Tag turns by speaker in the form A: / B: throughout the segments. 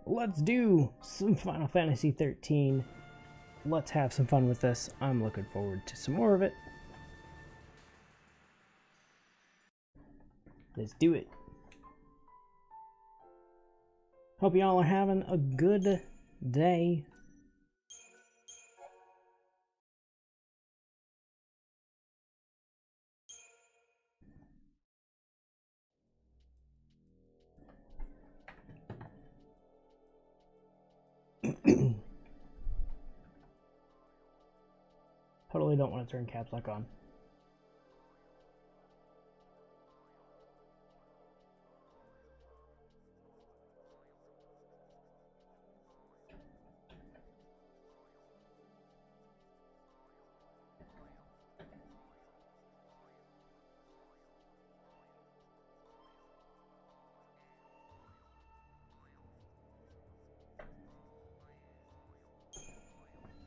A: Let's do some Final Fantasy XIII. Let's have some fun with this. I'm looking forward to some more of it. Let's do it. Hope y'all are having a good day. Totally don't want to turn caps lock on.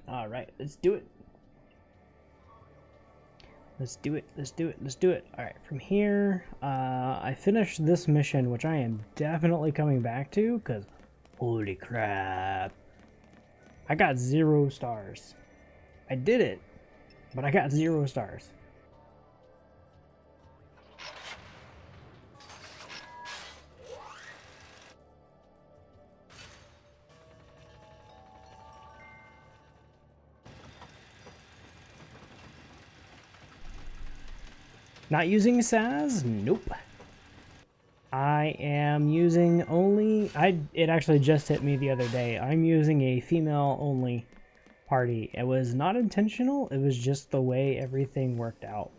A: Alright, let's do it. Let's do it, let's do it, let's do it. Alright, from here, I finished this mission, which I am definitely coming back to, because holy crap. I got 0 stars. I did it, but I got 0 stars. Not using Saz? Nope. I am using only... It actually just hit me the other day. I'm using a female-only party. It was not intentional. It was just the way everything worked out.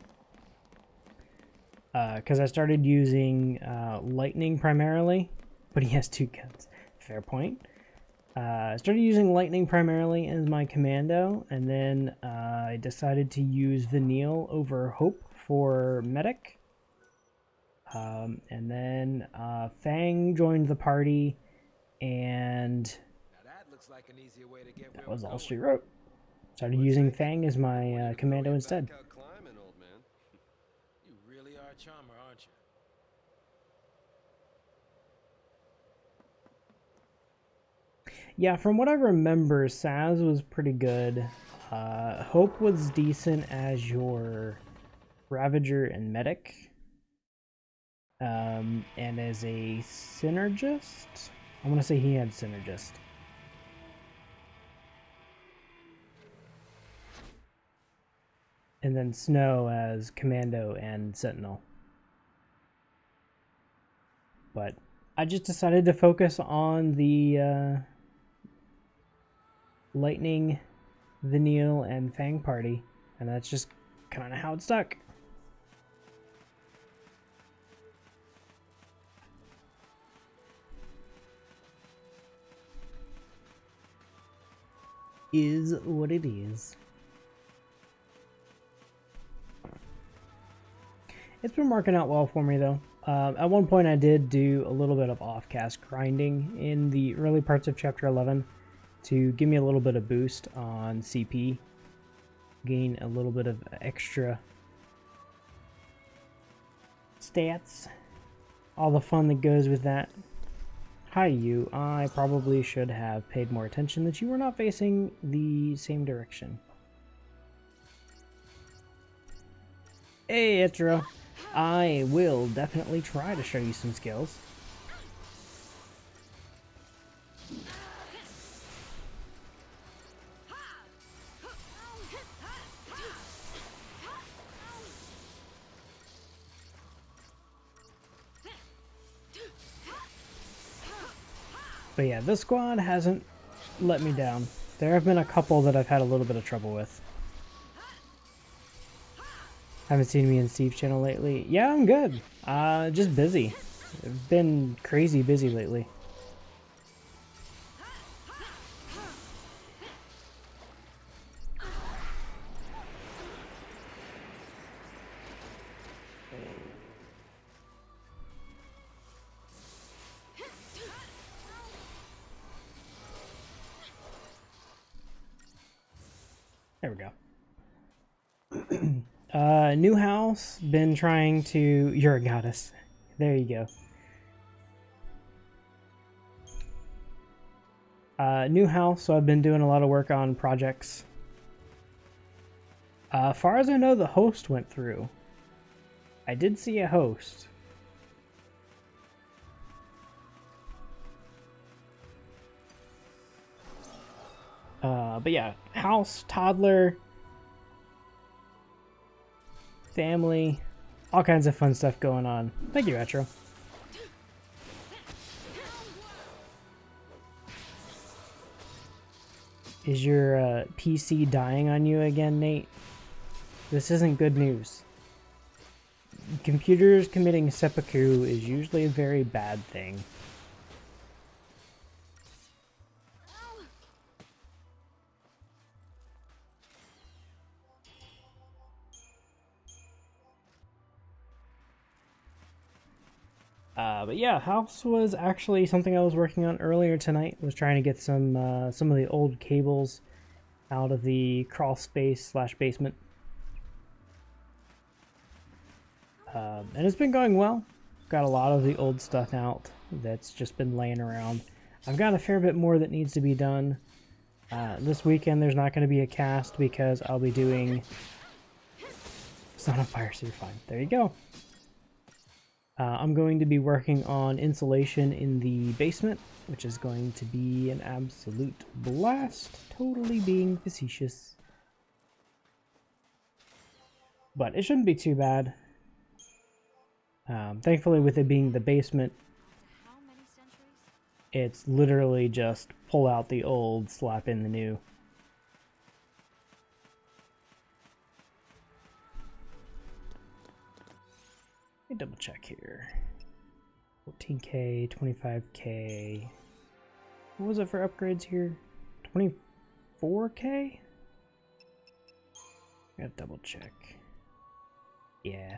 A: Because I started using lightning primarily, but he has 2 guns. Fair point. I started using lightning primarily as my commando, and then I decided to use Vanille over Hope for medic. And then Fang joined the party, and that was all she wrote. Started using Fang as my commando instead.
B: You really are a charmer, aren't you?
A: Yeah, from what I remember, Saz was pretty good. Hope was decent as your Ravager and medic. And as a synergist, I want to say he had synergist. And then Snow as commando and sentinel. But I just decided to focus on the Lightning, Vanille, and Fang party, and that's just kind of how it stuck. Is what it is. It's been working out well for me though. At one point I did do a little bit of off-cast grinding in the early parts of Chapter 11 to give me a little bit of boost on CP. Gain a little bit of extra stats. All the fun that goes with that. Hi you, I probably should have paid more attention that you were not facing the same direction. Hey Etro, I will definitely try to show you some skills. But yeah, this squad hasn't let me down. There have been a couple that I've had a little bit of trouble with. Haven't seen me in Steve's channel lately. Yeah, I'm good. Just busy. I've been crazy busy lately. There we go. New house, been trying to... You're a goddess. There you go. New house, so I've been doing a lot of work on projects. Far as I know, the host went through. I did see a host. But yeah, house, toddler, family, all kinds of fun stuff going on. Thank you, Retro. Is your PC dying on you again, Nate? This isn't good news. Computers committing seppuku is usually a very bad thing. But yeah, house was actually something I was working on earlier tonight. Was trying to get some of the old cables out of the crawl space / basement. And it's been going well. Got a lot of the old stuff out that's just been laying around. I've got a fair bit more that needs to be done. This weekend there's not going to be a cast because I'll be doing... It's not on fire, so you're fine. There you go. I'm going to be working on insulation in the basement, which is going to be an absolute blast. Totally being facetious. But it shouldn't be too bad. Thankfully, with it being the basement, it's literally just pull out the old, slap in the new. Let me double check here. 14K, 25K. What was it for upgrades here? 24K? Gotta double check. Yeah,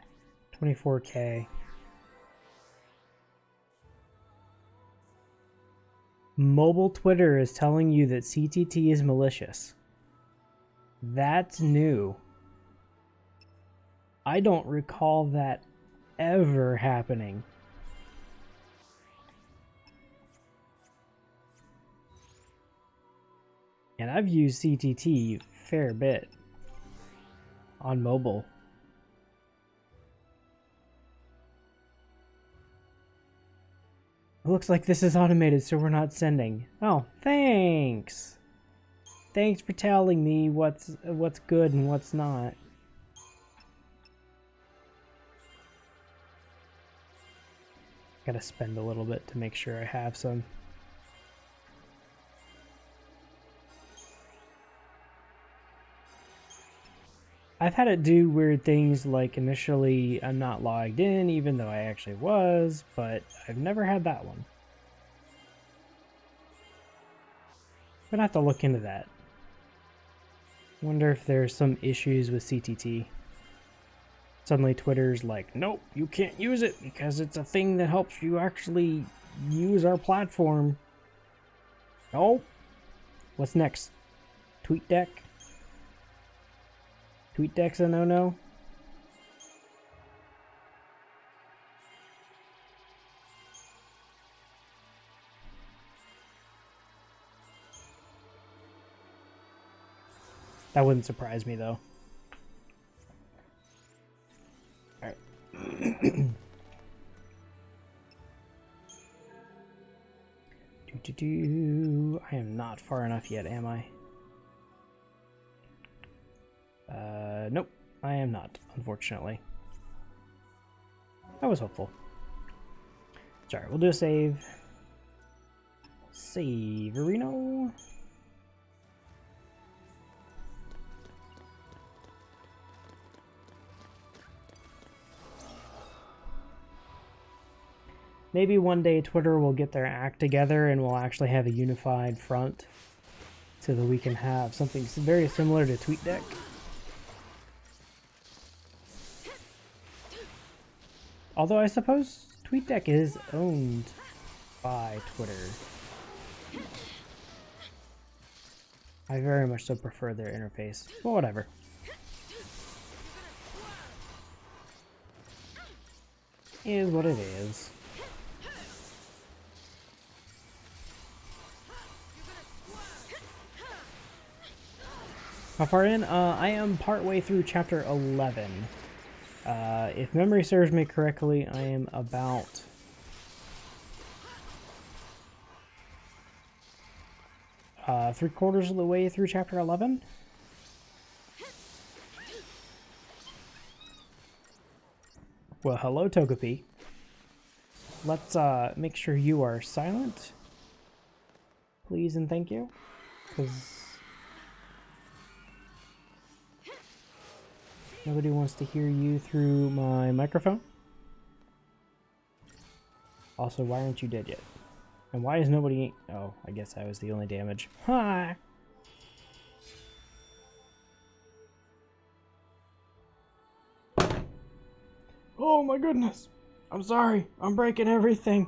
A: 24K. Mobile Twitter is telling you that CTT is malicious. That's new. I don't recall that ever happening. And I've used CTT a fair bit on mobile. It looks like this is automated, so we're not sending. Oh, thanks. Thanks for telling me what's good and what's not. Gotta spend a little bit to make sure I have some. I've had it do weird things like initially I'm not logged in even though I actually was, but I've never had that one. I'm gonna have to look into that. Wonder if there's some issues with CTT. Suddenly Twitter's like, nope, you can't use it because it's a thing that helps you actually use our platform. Nope. What's next? TweetDeck? TweetDeck's a no-no? That wouldn't surprise me, though. Alright. I am not far enough yet, am I? Nope. I am not, unfortunately. I was hopeful. Sorry, we'll do a save. Save-erino. Maybe one day Twitter will get their act together and we'll actually have a unified front so that we can have something very similar to TweetDeck. Although I suppose TweetDeck is owned by Twitter. I very much so prefer their interface, but whatever. Is what it is. How far in? I am partway through chapter 11. If memory serves me correctly, I am about... three-quarters of the way through chapter 11. Well, hello, Togepi. Let's make sure you are silent. Please and thank you. Because nobody wants to hear you through my microphone. Also, why aren't you dead yet? And why is nobody... Oh, I guess I was the only damage. Hi! Oh my goodness! I'm sorry. I'm breaking everything.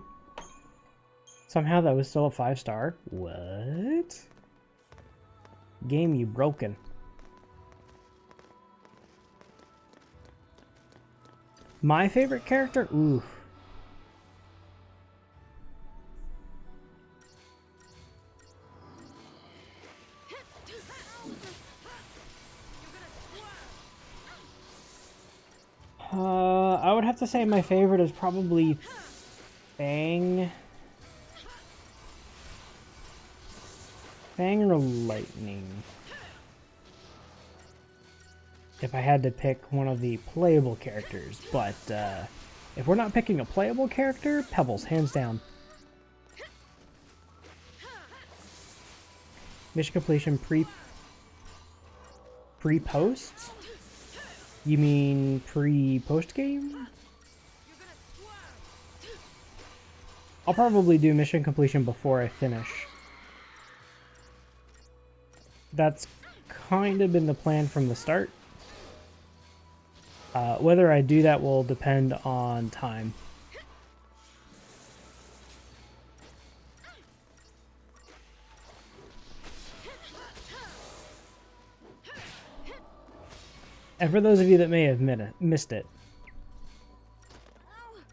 A: Somehow that was still a 5-star. What? Game, you broken. My favorite character? Ooh. I would have to say my favorite is probably Fang. Fang or Lightning. If I had to pick one of the playable characters, but if we're not picking a playable character, Pebbles, hands down. Mission completion pre-post? You mean pre-post game? I'll probably do mission completion before I finish. That's kind of been the plan from the start. Whether I do that will depend on time. And for those of you that may have missed it,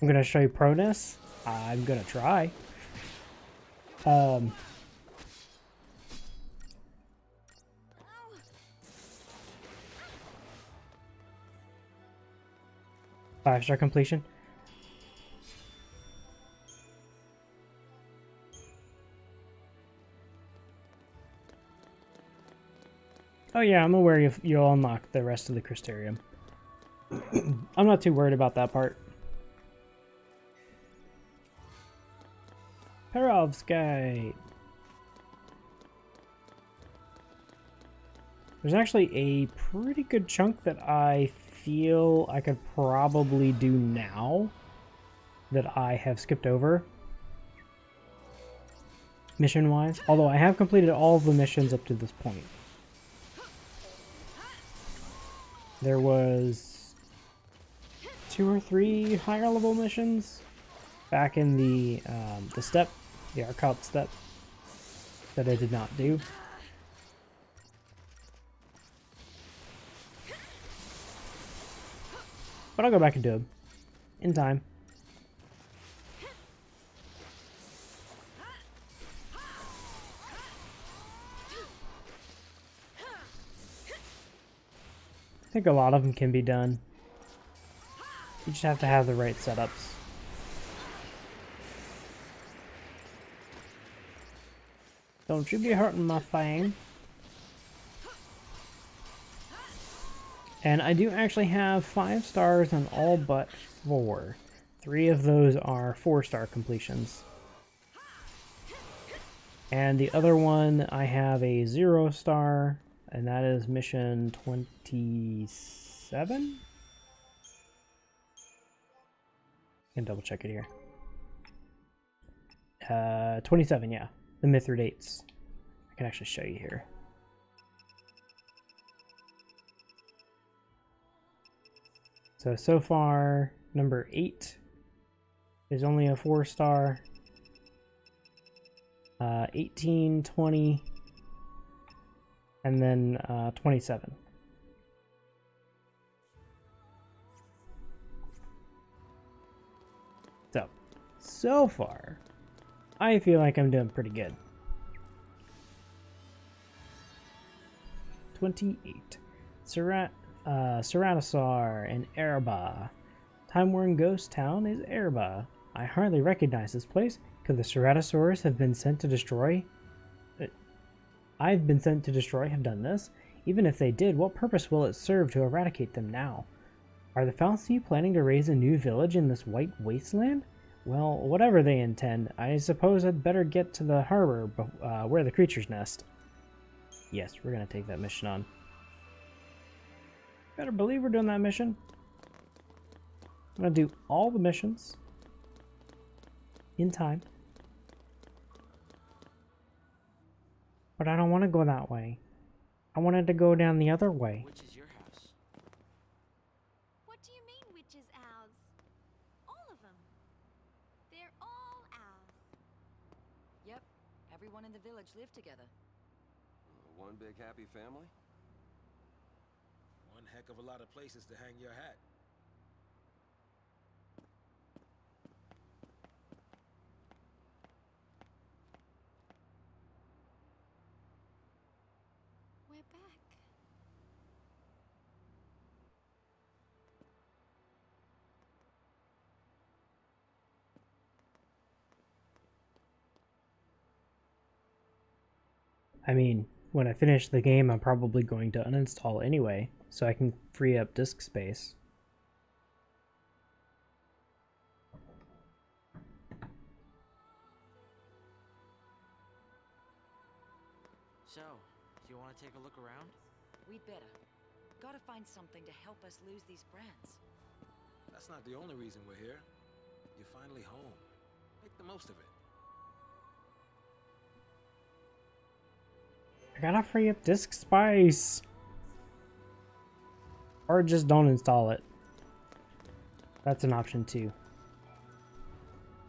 A: I'm going to show you proness. I'm going to try. 5-star completion. Oh yeah, I'm aware you'll unlock the rest of the Crystarium. I'm not too worried about that part. Perovskite. There's actually a pretty good chunk that I feel I could probably do now that I have skipped over. Mission-wise. Although I have completed all of the missions up to this point. There was 2 or 3 higher level missions back in the step, the Arcot step, that I did not do. But I'll go back and do them in time. I think a lot of them can be done. You just have to have the right setups. Don't you be hurting my fang. And I do actually have 5 stars on all but 4. 3 of those are 4-star completions. And the other one, I have a 0-star, and that is mission 27? I can double check it here. 27, yeah. The Mithridates. I can actually show you here. So far, number 8 is only a 4-star. 18, 20, and then 27. So far, I feel like I'm doing pretty good. 28. Ceratosaur and Erba. Time-worn ghost town is Erba. I hardly recognize this place. Could the Ceratosaurs have been sent to destroy? I've been sent to destroy have done this. Even if they did, what purpose will it serve to eradicate them now? Are the Fal'Cie planning to raise a new village in this white wasteland? Well, whatever they intend, I suppose I'd better get to the harbor where the creatures nest. Yes, we're going to take that mission on. Better believe we're doing that mission. I'm going to do all the missions in time. But I don't want to go that way. I wanted to go down the other way.
C: Which is your house?
D: What do you mean, which is ours? All of them. They're all ours.
E: Yep, everyone in the village lived together.
C: One big happy family?
B: One heck of a lot of places to hang your hat.
D: We're back.
A: I mean, when I finish the game, I'm probably going to uninstall anyway, so I can free up disk space.
C: So, you want to take a look around?
E: We'd better. Gotta find something to help us lose these brands.
B: That's not the only reason we're here. You're finally home. Make the most of it.
A: I gotta free up disk space! Or just don't install it. That's an option too.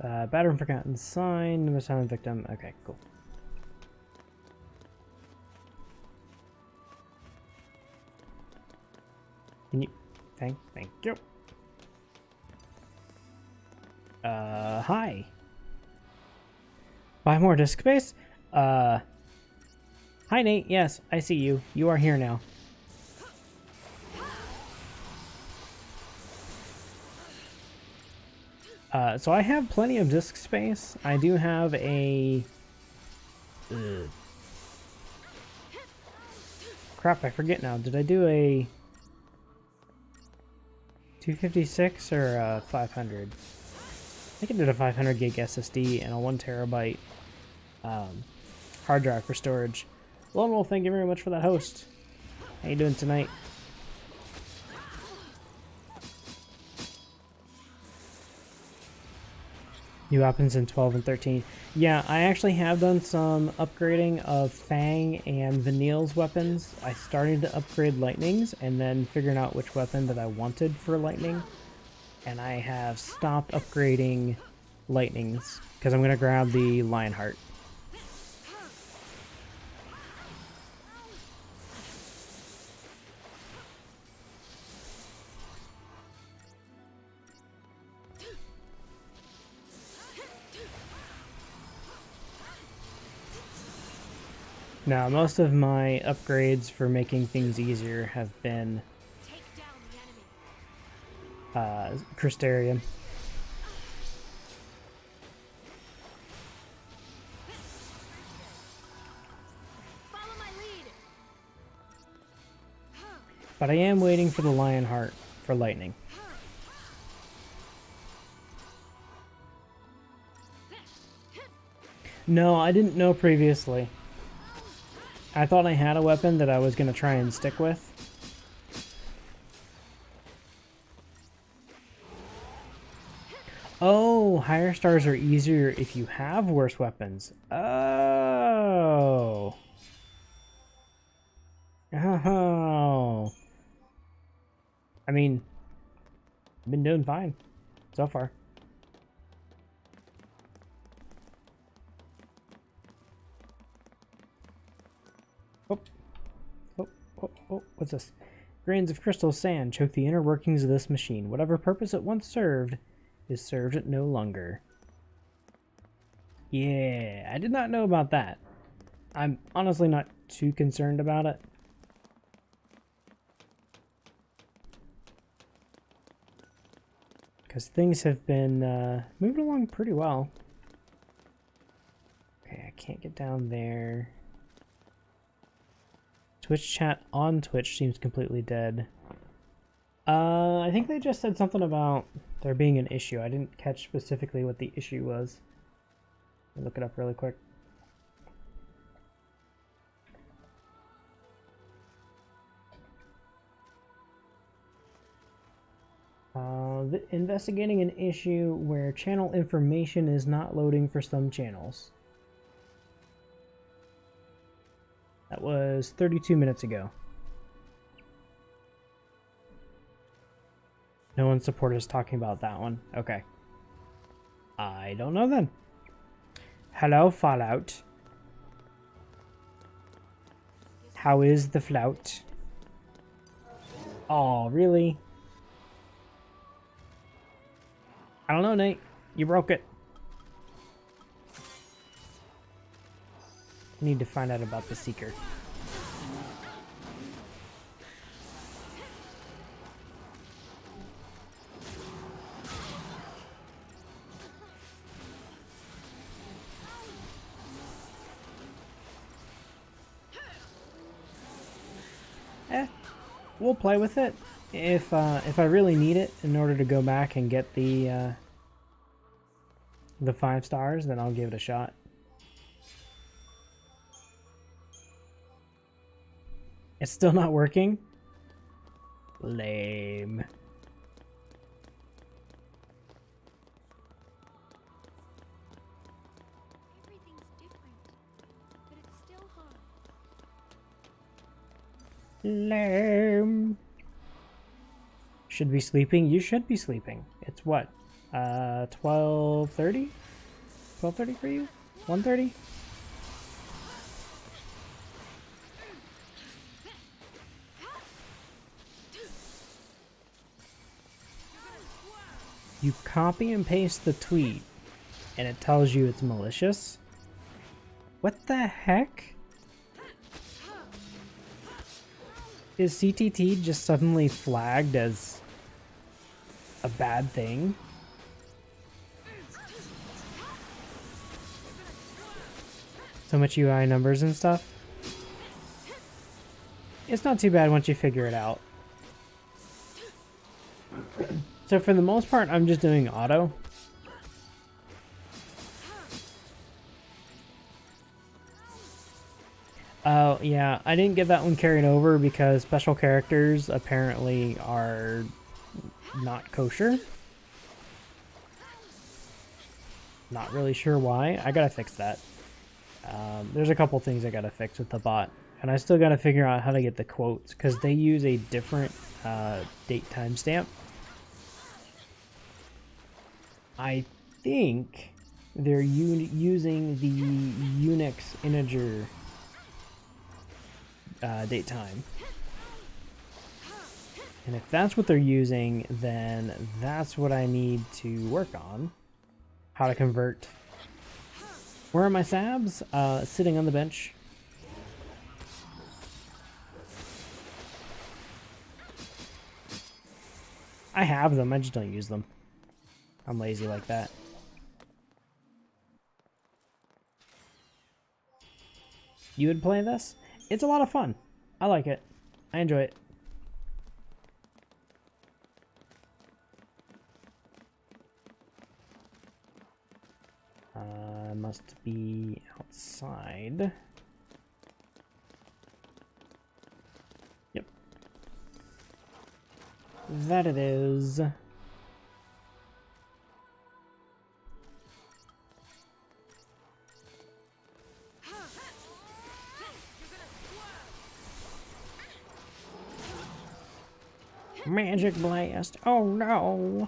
A: Battered forgotten sign, number silent victim. Okay, cool. Can you... Thank you. Hi. Buy more disk space? Hi Nate, yes, I see you. You are here now. So I have plenty of disk space. I do have a... Crap, I forget now. Did I do a 256 or a 500? I think I did a 500 gig SSD and a 1 terabyte hard drive for storage. Lone Wolf, thank you very much for that host. How you doing tonight? New weapons in 12 and 13. Yeah, I actually have done some upgrading of Fang and Vanille's weapons. I started to upgrade Lightning's and then figuring out which weapon that I wanted for Lightning. And I have stopped upgrading Lightning's because I'm going to grab the Lionheart. Now, most of my upgrades for making things easier have been Crystarium.
D: Follow my lead.
A: But I am waiting for the Lionheart for Lightning. No, I didn't know previously. I thought I had a weapon that I was going to try and stick with. Oh, higher stars are easier if you have worse weapons. Oh. Oh. I mean, I've been doing fine so far. Oh, what's this? Grains of crystal sand choke the inner workings of this machine. Whatever purpose it once served is served no longer. Yeah, I did not know about that. I'm honestly not too concerned about it. because things have been moving along pretty well. Okay, I can't get down there. Twitch chat on Twitch seems completely dead. I think they just said something about there being an issue. I didn't catch specifically what the issue was. I'll look it up really quick. Investigating an issue where channel information is not loading for some channels. That was 32 minutes ago. No one support is talking about that one. Okay. I don't know then. Hello, Fallout. How is the flout? Oh, really? I don't know, Nate. You broke it. I need to find out about the Seeker. We'll play with it if I really need it in order to go back and get the 5 stars, then I'll give it a shot. It's still not working? Lame.
D: Everything's different, but it's still hard.
A: Lame. Should be sleeping? You should be sleeping. It's what? 12:30? 12:30 for you? 1:30? You copy and paste the tweet and it tells you it's malicious? What the heck? Is CTT just suddenly flagged as a bad thing? So much UI numbers and stuff? It's not too bad once you figure it out. So for the most part, I'm just doing auto. Oh, yeah, I didn't get that one carried over because special characters apparently are not kosher. Not really sure why. I gotta fix that. There's a couple things I gotta fix with the bot. And I still gotta figure out how to get the quotes because they use a different date timestamp. I think they're using the Unix integer date time. And if that's what they're using, then that's what I need to work on. How to convert. Where are my sabs? Sitting on the bench. I have them, I just don't use them. I'm lazy like that. You would play this? It's a lot of fun. I like it. I enjoy it. Must be outside. Yep. That it is. Magic blast. Oh no.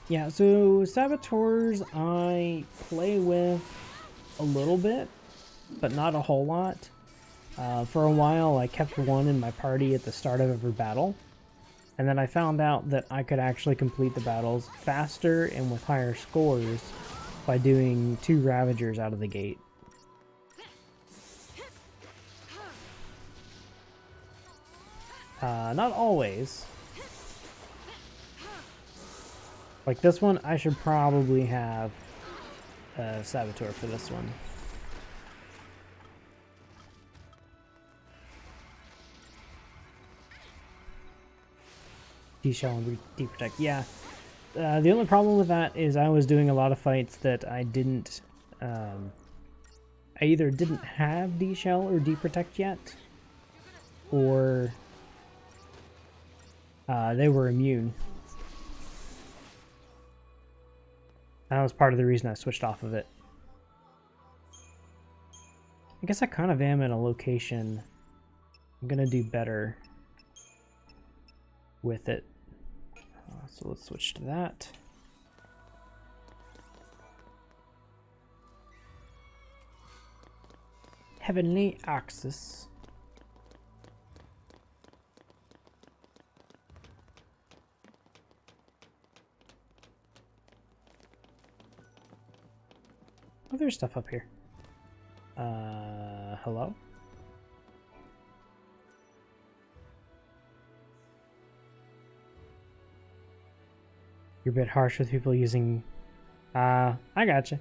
A: Yeah, so saboteurs I play with a little bit, but not a whole lot. For a while I kept one in my party at the start of every battle, and then I found out that I could actually complete the battles faster and with higher scores by doing 2 Ravagers out of the gate. Not always, Like this one, I should probably have a saboteur for this one. D-shell and D-protect. Yeah. The only problem with that is I was doing a lot of fights that I didn't... I either didn't have D-shell or D-protect yet, or they were immune. That was part of the reason I switched off of it. I guess I kind of am in a location. I'm gonna do better with it. So let's switch to that. Heavenly Axis. Oh, there's stuff up here. Hello? You're a bit harsh with people using... I gotcha.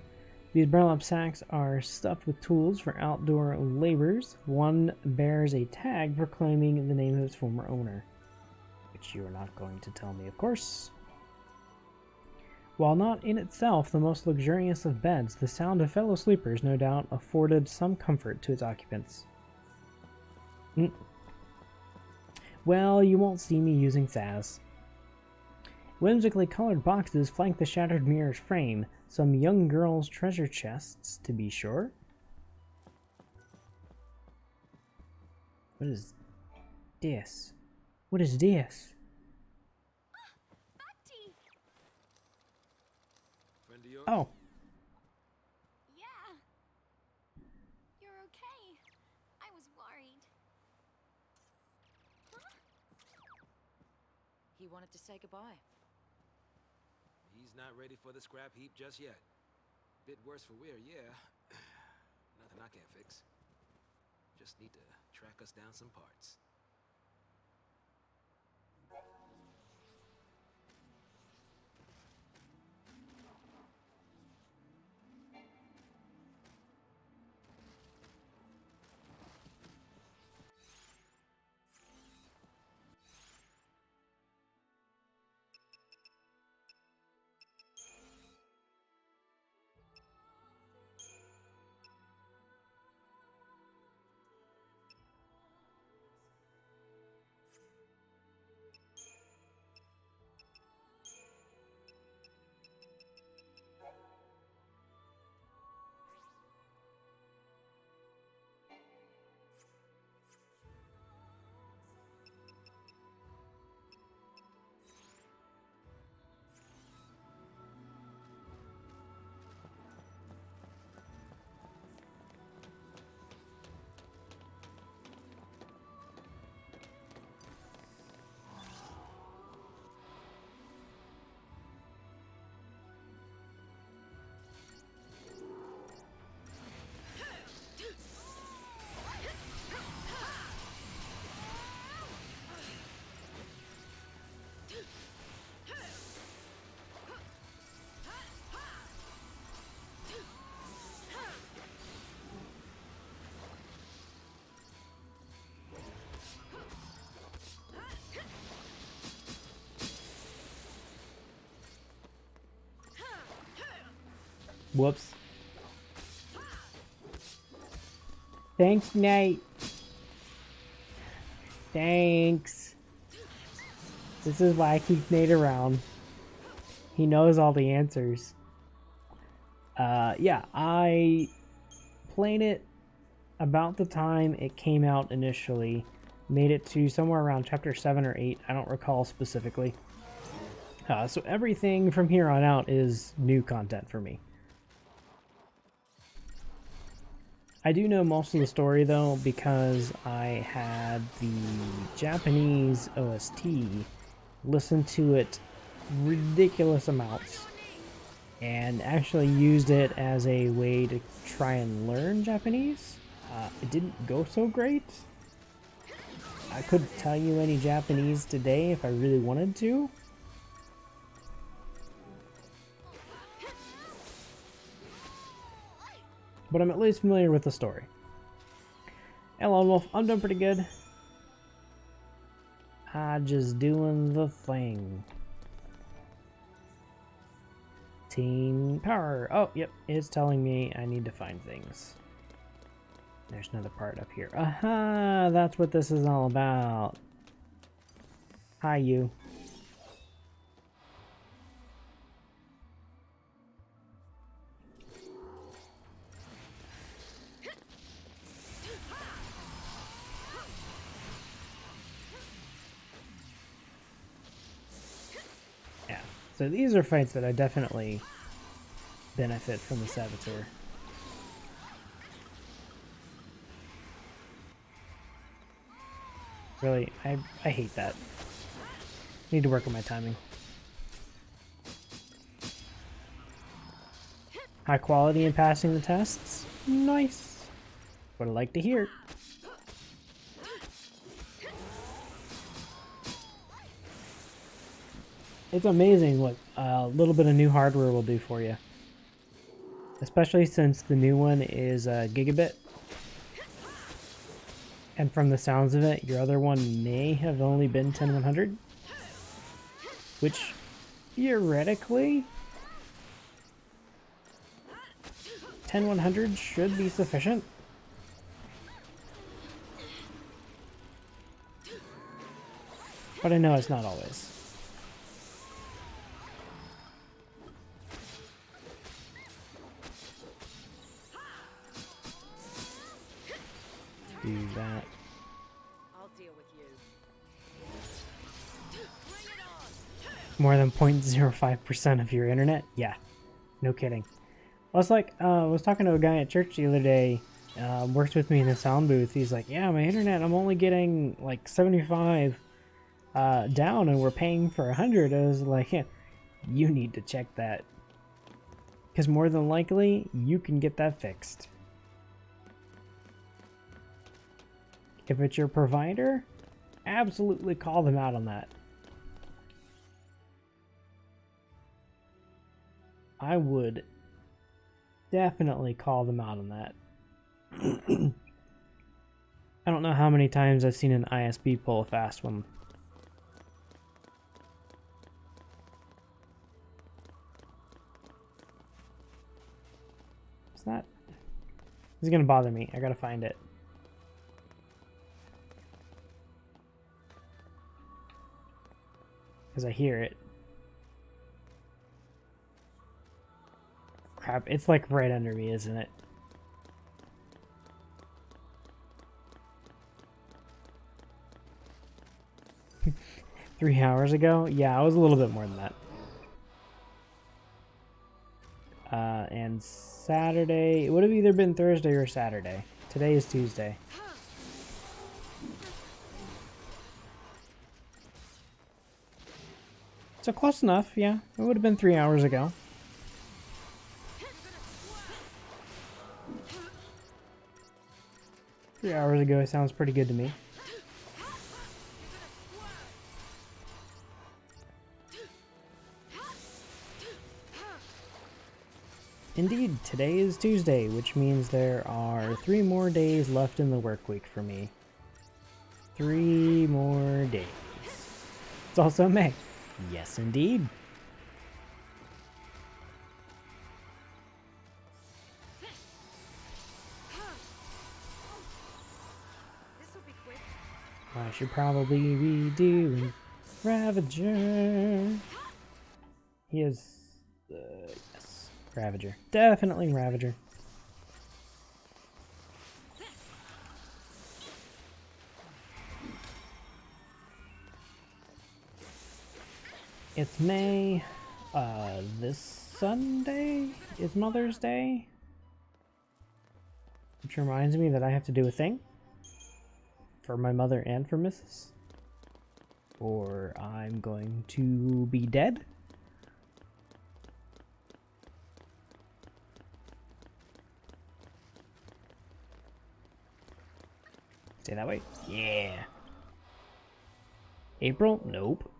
A: These burlap sacks are stuffed with tools for outdoor labors. One bears a tag proclaiming the name of its former owner. Which you are not going to tell me, of course. While not in itself the most luxurious of beds, the sound of fellow sleepers no doubt afforded some comfort to its occupants. Well, you won't see me using Saz. Whimsically colored boxes flank the shattered mirror's frame, some young girl's treasure chests, to be sure. What is this? What is this?
B: Friend of yours?
A: Oh,
D: Yeah. You're okay. I was worried.
E: He wanted to say goodbye.
B: He's not ready for the scrap heap just yet. Bit worse for wear, yeah. Nothing I can't fix. Just need to track us down some parts.
A: whoops. Thanks, Nate. Thanks. This is why I keep Nate around. He knows all the answers. Yeah, I played it about the time it came out initially. Made it to somewhere around chapter 7 or 8. I don't recall specifically. So everything from here on out is new content for me. I do know most of the story though because I had the Japanese OST, listened to it ridiculous amounts, and actually used it as a way to try and learn Japanese. It didn't go so great. I couldn't tell you any Japanese today if I really wanted to. but I'm at least familiar with the story. Hello, Wolf. I'm doing pretty good. Just doing the thing. Team power. Oh, yep. It's telling me I need to find things. There's another part up here. Aha! That's what this is all about. Hi, you. Yeah. So these are fights that I definitely benefit from the Saboteur. Really, I hate that. Need to work on my timing. High quality in passing the tests? Nice. What I like to hear. It's amazing what a little bit of new hardware will do for you. Especially since the new one is gigabit. And from the sounds of it, your other one may have only been 10100. Which, theoretically, 10100 should be sufficient. But I know it's not always. Do that.
E: I'll deal with you.
A: More than 0.05% of your internet? Yeah, no kidding. Well, it's like, I was talking to a guy at church the other day, works with me in the sound booth. He's like, yeah, my internet, I'm only getting like 75 down and we're paying for 100. I was like, yeah, you need to check that. Because more than likely, you can get that fixed. If it's your provider, absolutely call them out on that. I would definitely call them out on that. I don't know how many times I've seen an ISP pull a fast one. What's that? This is gonna bother me. I gotta find it. Because I hear it. Crap, it's like right under me, isn't it? Three hours ago? Yeah, it was a little bit more than that. And Saturday, it would have either been Thursday or Saturday. Today is Tuesday. So close enough, yeah. It would have been 3 hours ago. Three hours ago sounds pretty good to me. Indeed, today is Tuesday, which means there are 3 more days left in the work week for me. 3 more days. It's also May. Yes, indeed.
E: This'll be quick.
A: I should probably be doing Ravager. He is, yes, Ravager. Definitely Ravager. It's May. This Sunday is Mother's Day. Which reminds me that I have to do a thing. For my mother and for Mrs. Or I'm going to be dead. Stay that way. Yeah. April? Nope.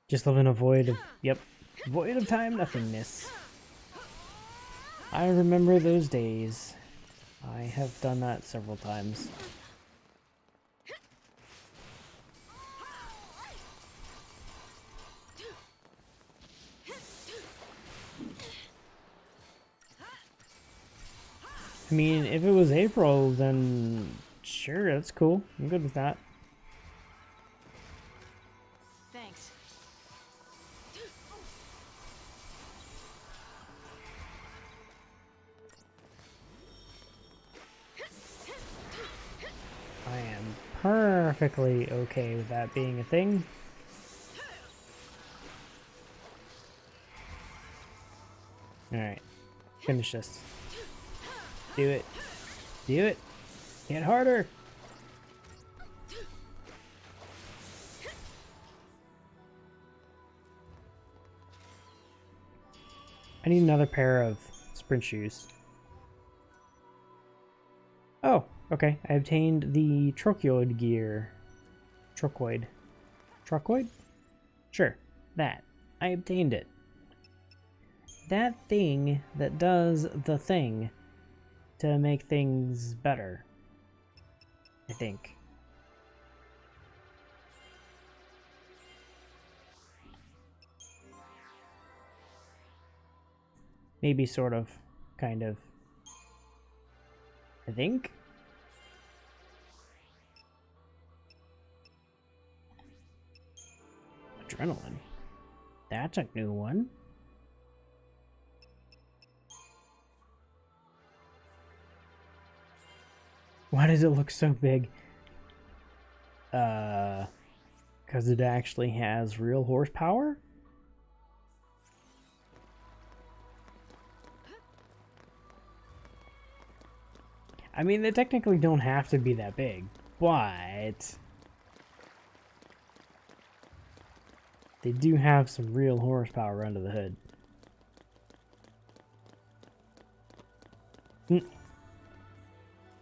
A: Just live in a void of, yep, void of time nothingness. I remember those days. I have done that several times. I mean, if it was April, then sure, that's cool. I'm good with that.
E: Thanks.
A: I am perfectly okay with that being a thing. Alright, finish this. Do it. Do it. Hit harder. I need another pair of sprint shoes. Oh, okay. I obtained the trochoid gear. Trochoid. Trochoid? Sure, that. I obtained it. That thing that does the thing to make things better. I think. Maybe sort of, kind of. I think? Adrenaline. That's a new one. Why does it look so big? Because it actually has real horsepower? I mean, they technically don't have to be that big, but they do have some real horsepower under the hood.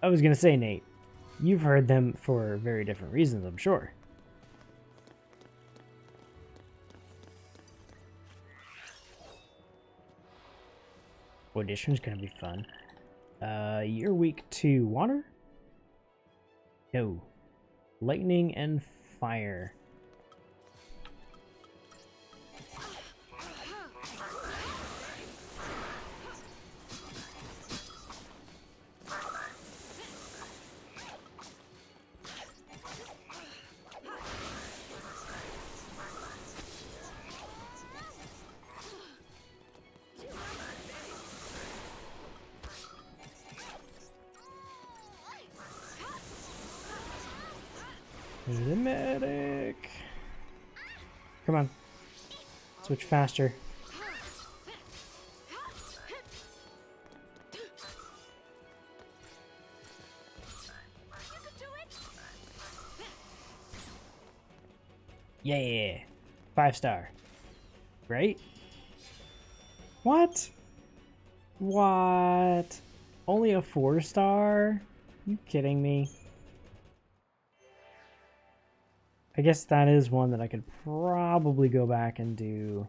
A: I was gonna say, Nate, you've heard them for very different reasons, I'm sure. Boy, this one's gonna be fun. You're weak to water? No. Lightning and fire. The medic. Come on. Switch faster. Yeah. 5-star. Right? What? What? Only a 4-star? You kidding me? I guess that is one that I could probably go back and do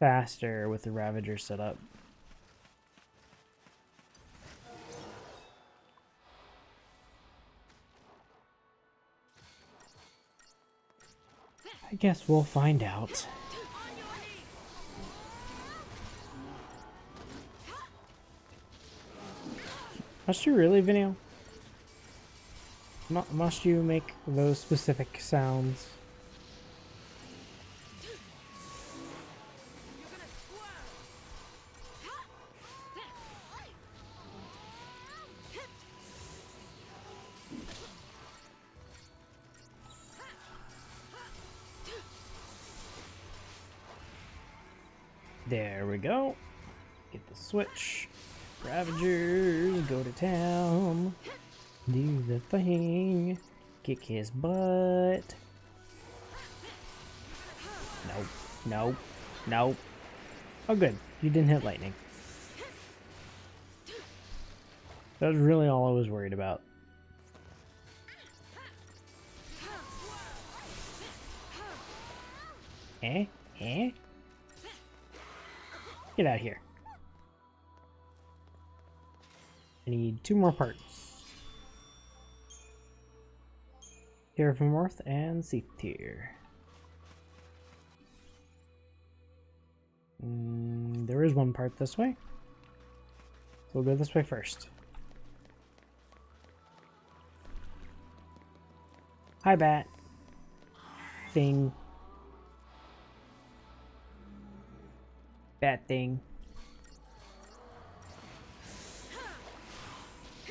A: faster with the Ravager setup. I guess we'll find out. Must you really, Vinio? Must you make those specific sounds? There we go. Get the switch. Ravagers, go to town. Do the thing. Kick his butt. Nope. Nope. Nope. Oh good. You didn't hit lightning. That was really all I was worried about. Eh? Eh? Get out of here. I need 2 more parts. Tier from North and Seath tier. There is 1 part this way. So we'll go this way first. Hi, bat. Thing. Bat thing.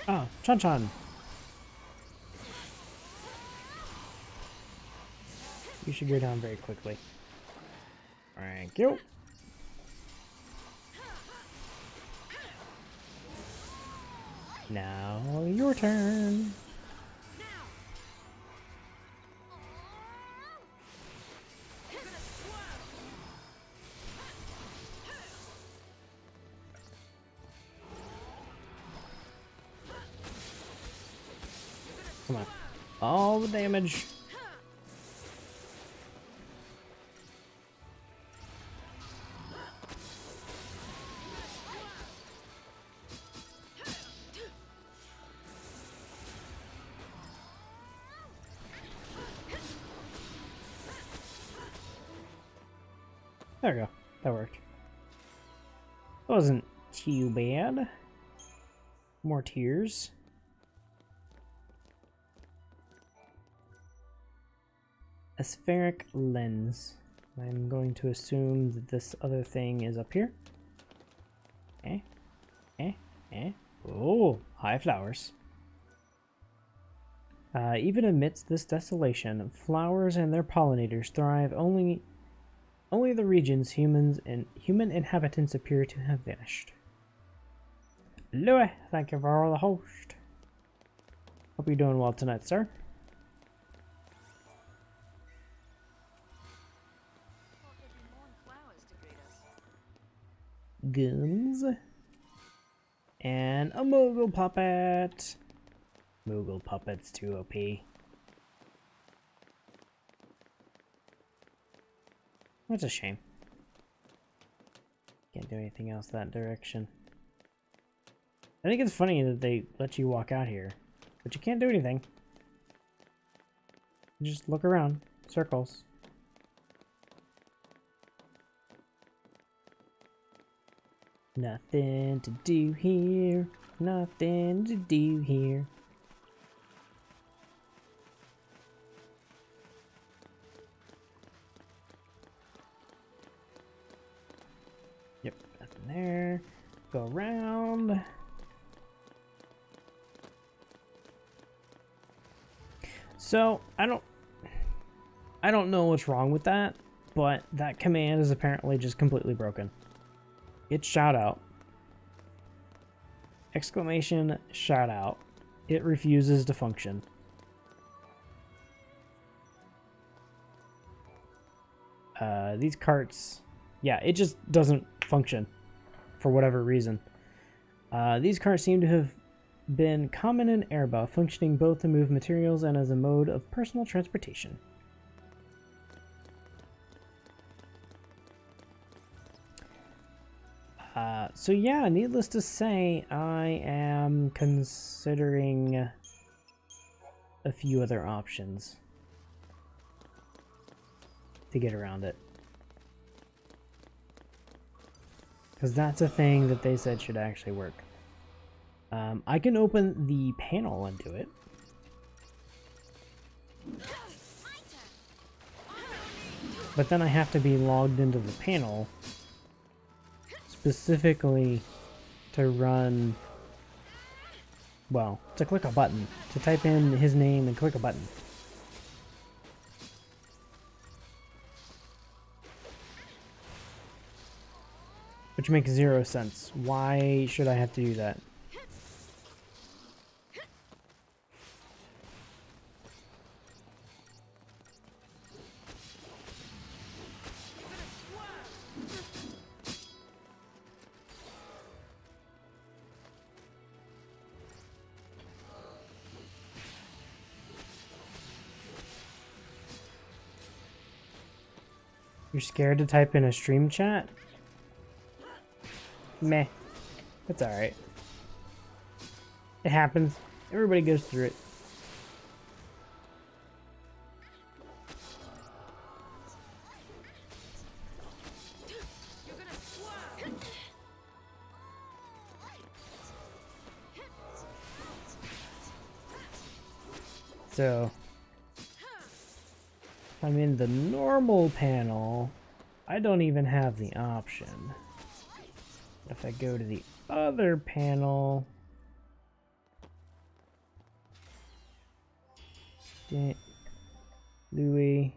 A: Oh, Chan-Chan. You should go down very quickly. Thank you. Now your turn. Come on. All the damage. There we go. That worked. Wasn't too bad. More tears. A spheric lens. I'm going to assume that this other thing is up here. Oh, high flowers. Even amidst this desolation, flowers and their pollinators thrive. Only the regions human inhabitants appear to have vanished. Louis, thank you for the host. Hope you're doing well tonight, sir. Guns. And a Moogle puppet. Moogle puppet's too OP. That's a shame. Can't do anything else that direction. I think it's funny that they let you walk out here, but you can't do anything. You just look around. Circles. Nothing to do here. Nothing to do here. Yep, nothing there. Go around. So, I don't know what's wrong with that, but that command is apparently just completely broken. It's shout out. Exclamation shout out. It refuses to function. These carts, yeah, it just doesn't function for whatever reason. These carts seem to have been common in Erba, functioning both to move materials and as a mode of personal transportation. So yeah, needless to say, I am considering a few other options to get around it. Because that's a thing that they said should actually work. I can open the panel and do it. But then I have to be logged into the panel specifically to run, well, to click a button, to type in his name and click a button. Which makes 0 sense. Why should I have to do that? You're scared to type in a stream chat? Meh. That's alright. It happens. Everybody goes through it. So, if I'm in the normal panel, I don't even have the option. If I go to the other panel, Louis.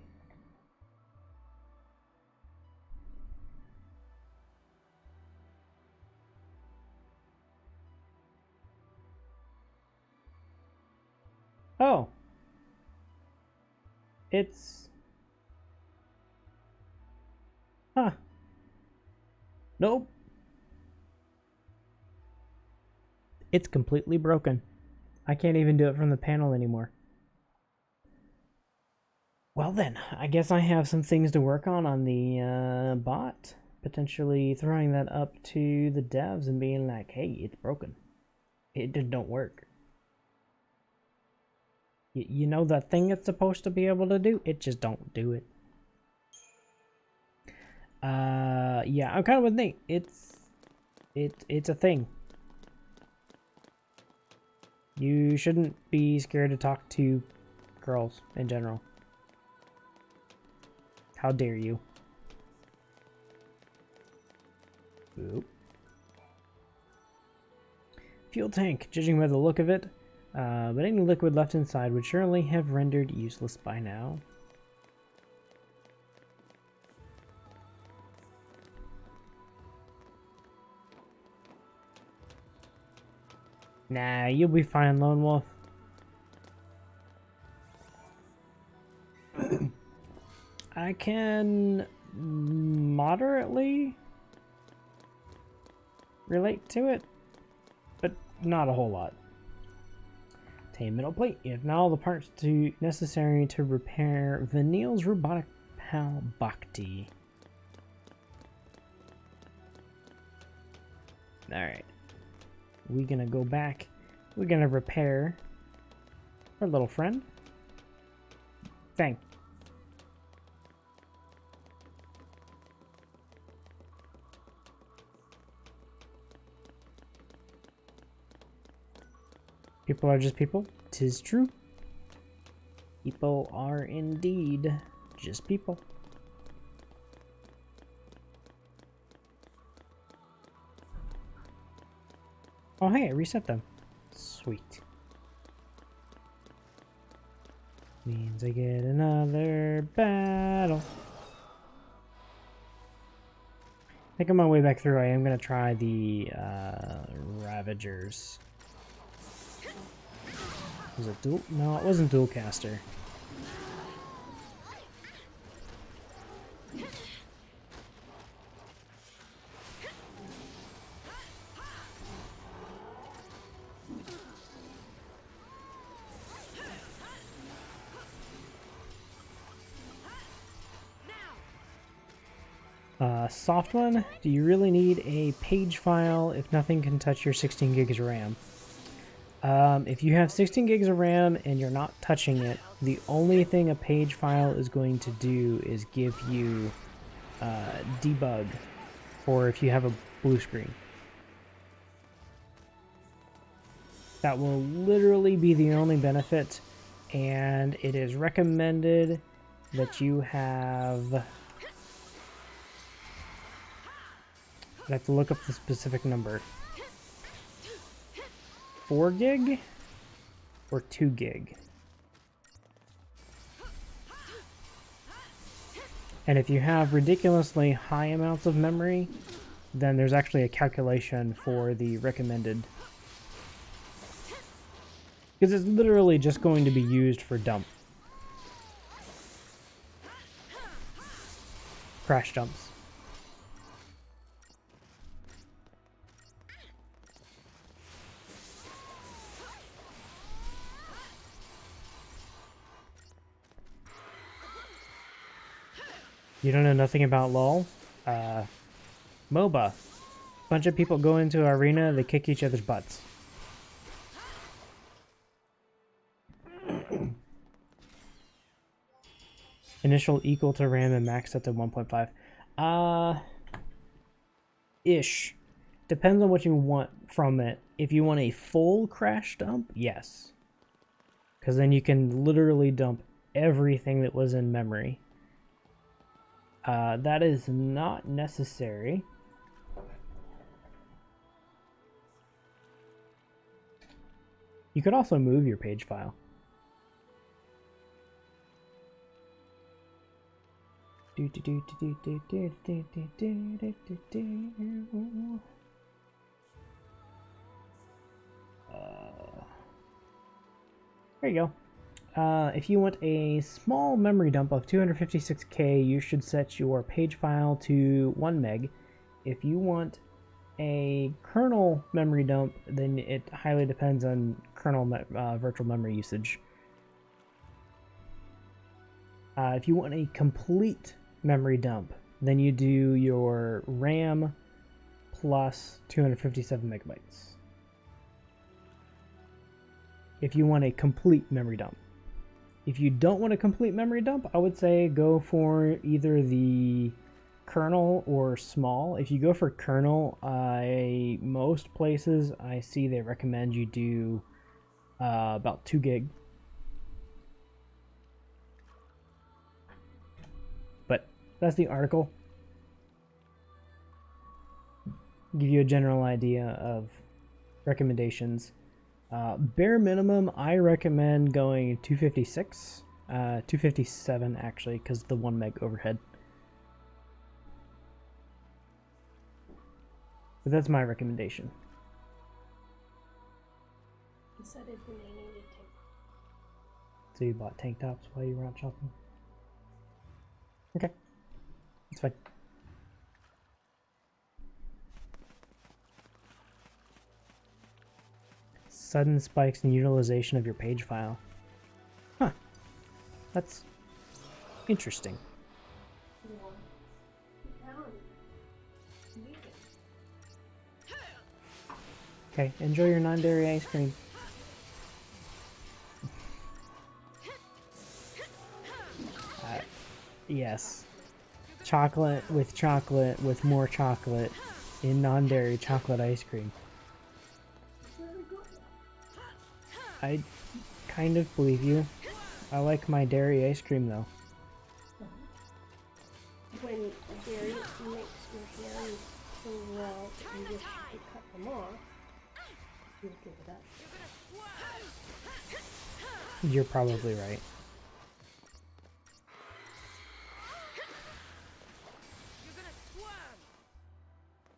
A: Oh. It's... Huh. Nope. It's completely broken. I can't even do it from the panel anymore. Well then, I guess I have some things to work on the bot. Potentially throwing that up to the devs and being like, hey, it's broken. It just don't work. You know that thing it's supposed to be able to do? It just don't do it. Yeah, I'm kind of with Nate. It's a thing. You shouldn't be scared to talk to girls in general. How dare you? Oop. Fuel tank, judging by the look of it, but any liquid left inside would surely have rendered useless by now. Nah, you'll be fine, Lone Wolf. I can moderately relate to it, but not a whole lot. Obtain metal plate. You have now all the parts necessary to repair Vanille's robotic pal Bhakti. Alright. We're gonna go back. We're gonna repair our little friend. Bang. People are just people. 'Tis true. People are indeed just people. Oh hey, I reset them. Sweet. Means I get another battle. I think on my way back through I am gonna try the Ravagers. Was it dual? No, it wasn't dual caster. Soft one, do you really need a page file if nothing can touch your 16 gigs of RAM? If you have 16 gigs of RAM and you're not touching it, the only thing a page file is going to do is give you debug for if you have a blue screen. That will literally be the only benefit, and it is recommended that you have... I have to look up the specific number. 4 gig or 2 gig. And if you have ridiculously high amounts of memory, then there's actually a calculation for the recommended. Because it's literally just going to be used for dump. Crash dumps. You don't know nothing about LOL? MOBA. Bunch of people go into an arena, they kick each other's butts. Initial equal to RAM and max set to 1.5. Ish. Depends on what you want from it. If you want a full crash dump, yes. Because then you can literally dump everything that was in memory. That is not necessary. You could also move your page file. There you go. If you want a small memory dump of 256K, you should set your page file to 1 meg. If you want a kernel memory dump, then it highly depends on kernel virtual memory usage. If you want a complete memory dump, then you do your RAM plus 257 megabytes. If you want a complete memory dump. If you don't want a complete memory dump, I would say go for either the kernel or small. If you go for kernel, most places I see they recommend you do about 2 gig. But that's the article. Give you a general idea of recommendations. Bare minimum, I recommend going 256, 257 actually, because the 1 meg overhead. But that's my recommendation.
F: Decided when they needed to.
A: So you bought tank tops while you were out shopping? Okay, that's fine. Sudden spikes in utilization of your page file. Huh. That's interesting. Okay, enjoy your non-dairy ice cream. Yes. Chocolate with more chocolate in non-dairy chocolate ice cream. I kind of believe you. I like my dairy ice cream though.
F: When dairy makes your hairs so well that you wish you could cut them off, you'll give it up.
A: You're probably right.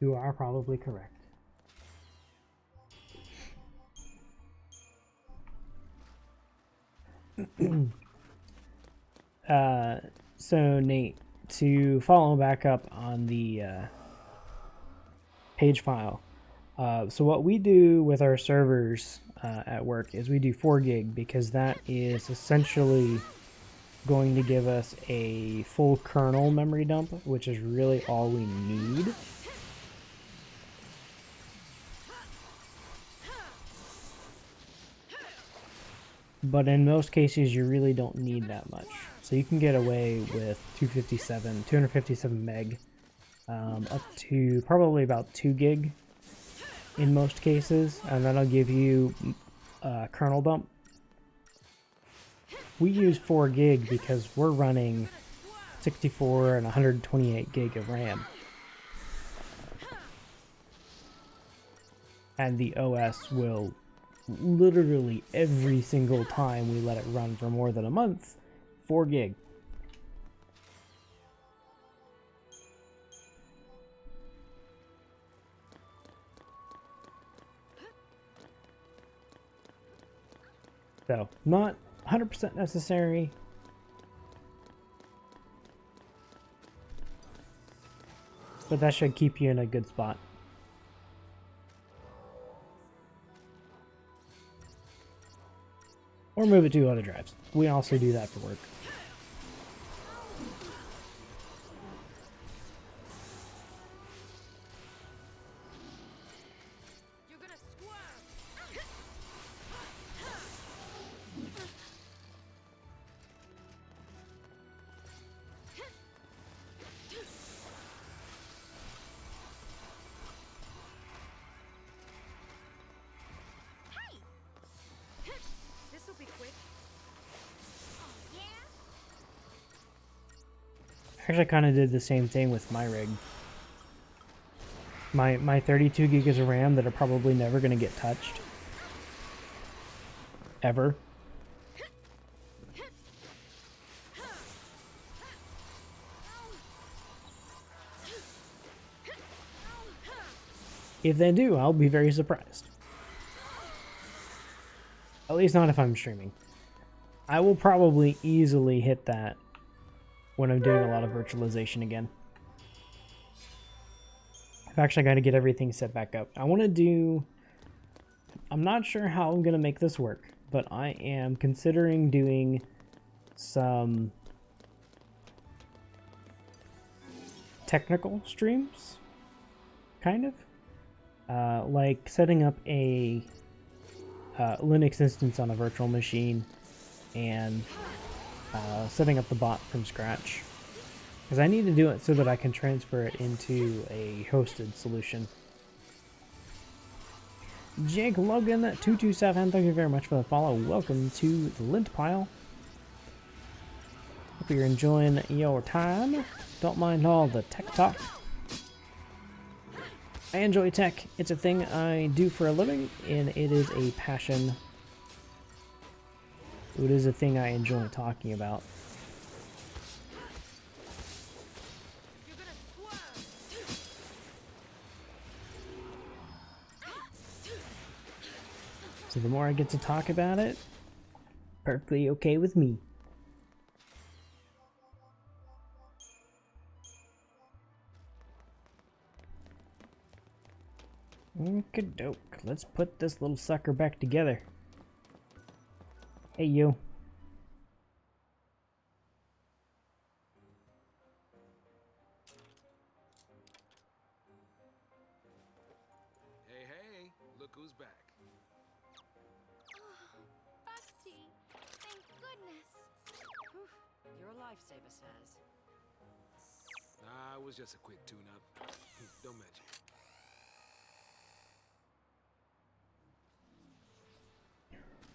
A: You are probably correct. So Nate, to follow back up on the page file. So what we do with our servers at work is we do 4 gig because that is essentially going to give us a full kernel memory dump, which is really all we need. But in most cases, you really don't need that much. So you can get away with 257 meg, up to probably about 2 gig in most cases, and that'll give you a kernel dump. We use 4 gig because we're running 64 and 128 gig of RAM. And the OS will literally every single time we let it run for more than a month, 4 gig. So, not 100% necessary. But that should keep you in a good spot. Or move it to other drives. We also do that for work. Actually, I kind of did the same thing with my rig. My 32 gigs of RAM that are probably never going to get touched. Ever. If they do, I'll be very surprised. At least not if I'm streaming. I will probably easily hit that when I'm doing a lot of virtualization again. I've actually got to get everything set back up. I want to do... I'm not sure how I'm going to make this work, but I am considering doing some technical streams, kind of. Like setting up a Linux instance on a virtual machine and setting up the bot from scratch. Because I need to do it so that I can transfer it into a hosted solution. Jake Logan 227, thank you very much for the follow. Welcome to the Lint Pile. Hope you're enjoying your time. Don't mind all the tech talk. I enjoy tech. It's a thing I do for a living, and it is a passion. It is a thing I enjoy talking about. So the more I get to talk about it, perfectly okay with me. Okey-doke. Let's put this little sucker back together. Hey, you.
B: Hey, hey, look who's back.
D: Foxy, thank goodness.
E: Whew, you're a lifesaver, Saz.
B: Nah, it was just a quick tune-up. Don't mention.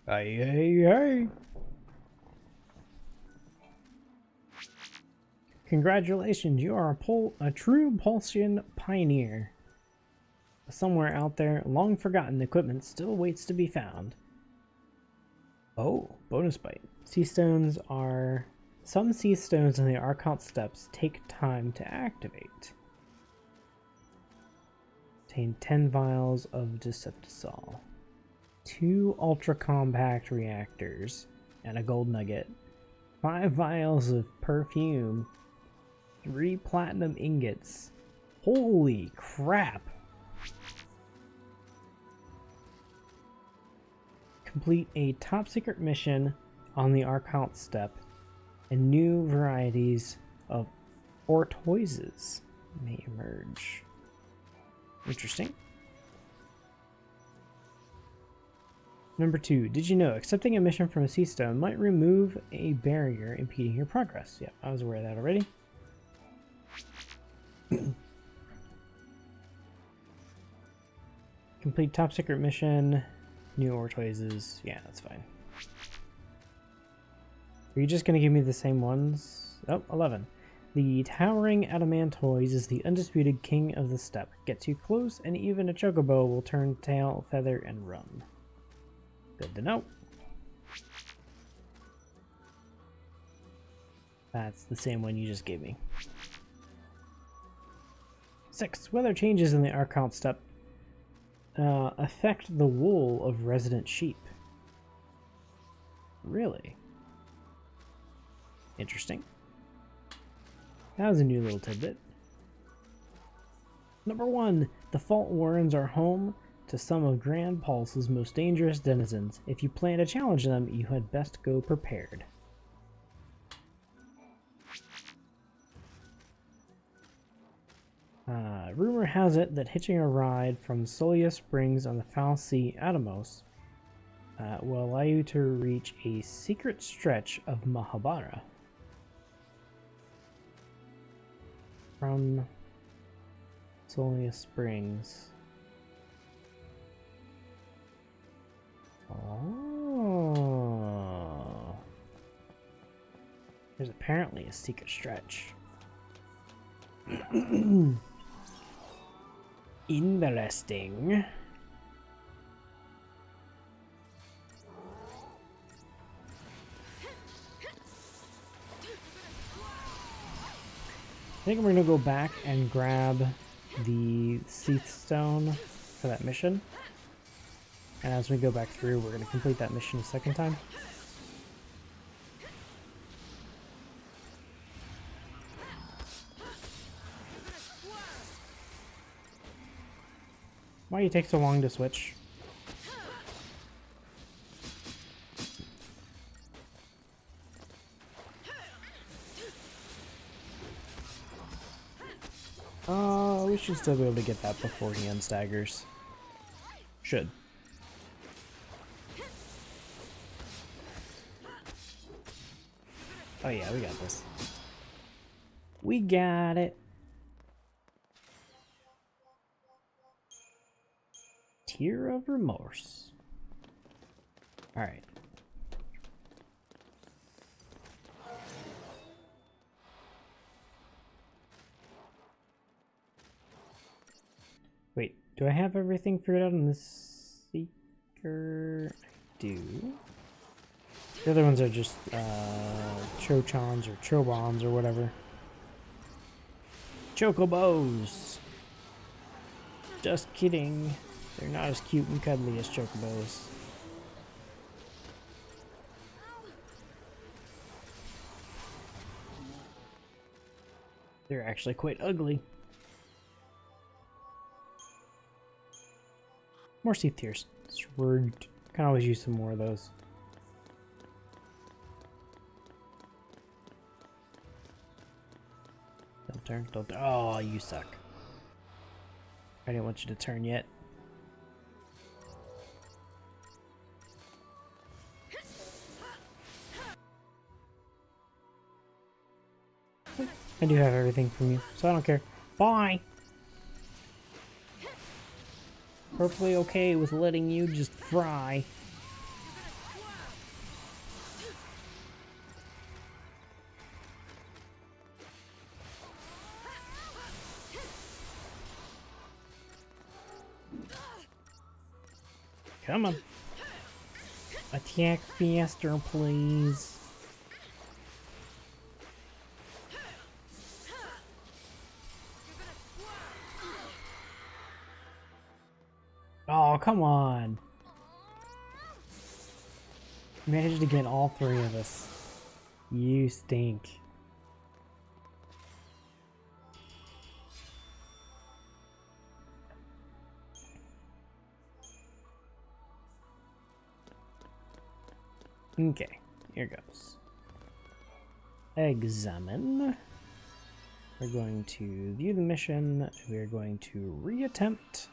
A: Hey, hey, hey. Congratulations, you are a true Pulsion pioneer. Somewhere out there, long forgotten equipment still waits to be found. Oh, bonus bite. Sea stones are... Some sea stones in the Archont steps take time to activate. Contain 10 vials of Deceptisol. 2 ultra-compact reactors and a gold nugget. 5 vials of perfume. 3 platinum ingots. Holy crap! Complete a top-secret mission on the Archont step, and new varieties of ortoises may emerge. Interesting. Number 2, did you know accepting a mission from a sea stone might remove a barrier impeding your progress? Yeah, I was aware of that already. Complete top secret mission, new ortoises. Yeah, that's fine. Are you just going to give me the same ones? Oh, 11. The towering adamantoise is the undisputed king of the steppe. Get too close and even a chocobo will turn tail, feather, and run. Good to know. That's the same one you just gave me. 6. Weather changes in the Archont steppe affect the wool of resident sheep. Really? Interesting. That was a new little tidbit. Number 1. The fault warrens are home to some of Grand Pulse's most dangerous denizens. If you plan to challenge them, you had best go prepared. Rumor has it that hitching a ride from Solia Springs on the Foul Sea Atamos will allow you to reach a secret stretch of Mahabara. From Solia Springs. Oh. There's apparently a secret stretch. Interesting. I think we're gonna go back and grab the XIII stone for that mission. And as we go back through, we're gonna complete that mission a second time. Why do you take so long to switch? We should still be able to get that before he unstaggers. Should. Oh yeah, we got this. We got it. Tear of remorse. Alright. Wait, do I have everything figured out in this Seeker? I do. The other ones are just Chochons or Chobons or whatever. Chocobos! Just kidding. They're not as cute and cuddly as Chocobos. They're actually quite ugly. More sea tears. Can always use some more of those. Don't turn. Don't. Oh, you suck. I didn't want you to turn yet. I do have everything from you, so I don't care. Bye! Perfectly okay with letting you just fry. Come on. Attack faster, please. Oh, come on. Managed to get all three of us. You stink. Okay, here goes. Examine. We're going to view the mission. We're going to reattempt.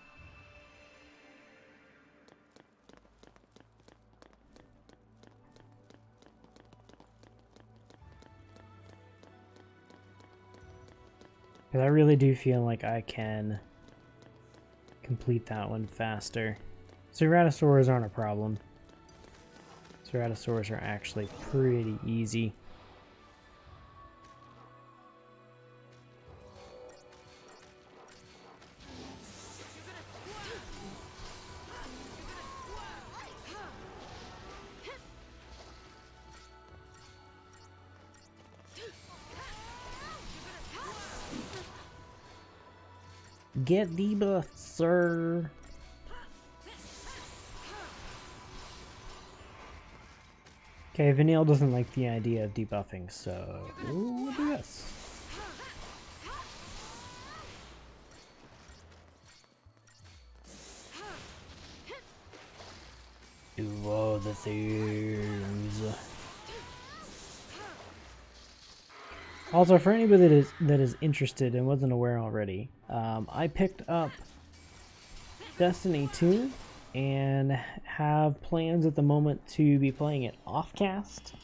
A: Because I really do feel like I can complete that one faster. Ceratosaurs aren't a problem. Ceratosaurs are actually pretty easy. Get debuffed, sir. Okay, Vanille doesn't like the idea of debuffing, so we'll do this. Do all the things. Also, for anybody that is interested and wasn't aware already, I picked up Destiny 2 and have plans at the moment to be playing it off-cast.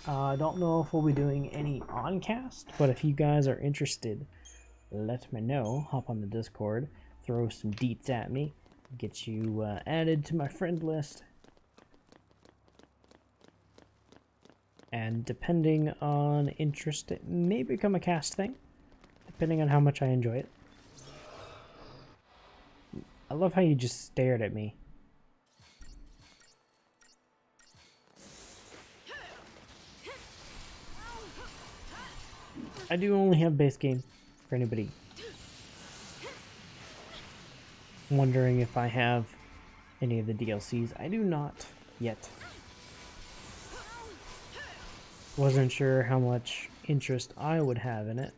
A: I don't know if we'll be doing any on-cast, but if you guys are interested, let me know. Hop on the Discord, throw some deets at me, get you added to my friend list. And depending on interest, it may become a cast thing. depending on how much I enjoy it. I love how you just stared at me. I do only have base game for anybody wondering if I have any of the DLCs. I do not yet. Wasn't sure how much interest I would have in it,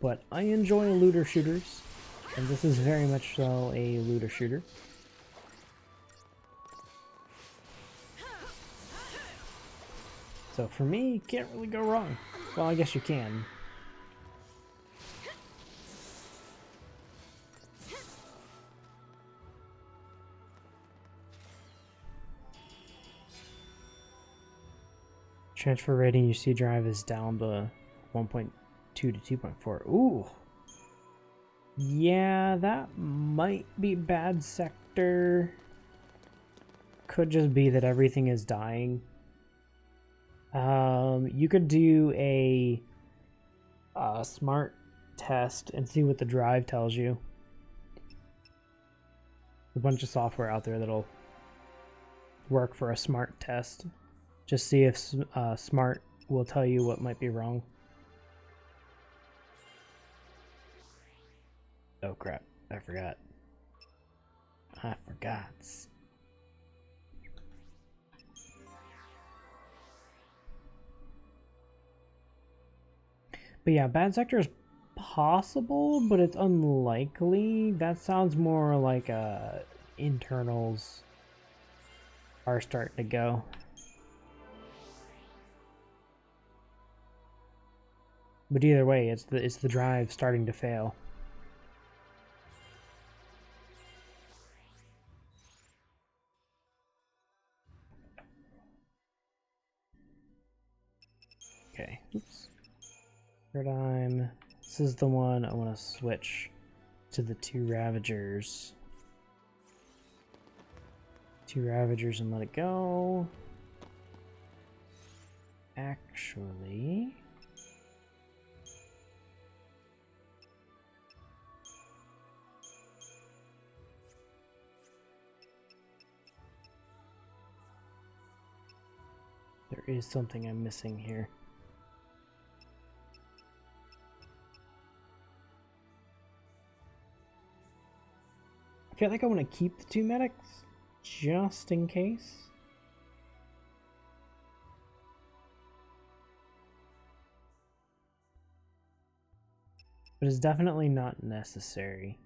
A: but I enjoy looter shooters, and this is very much so a looter shooter. So for me, can't really go wrong. Well, I guess you can. Transfer rating, your C drive is down to 1.2 to 2.4. Ooh. Yeah, that might be bad sector. Could just be that everything is dying. You could do a smart test and see what the drive tells you. A bunch of software out there that'll work for a smart test. Just see if smart will tell you what might be wrong. Oh crap, I forgot. But yeah, bad sector is possible, but it's unlikely. That sounds more like internals are starting to go. But either way, it's the drive starting to fail. Okay, oops. Paradigm. This is the one I want to switch to the 2 Ravagers. 2 Ravagers and let it go. Actually... there is something I'm missing here. I feel like I want to keep the 2 medics just in case. But it's definitely not necessary.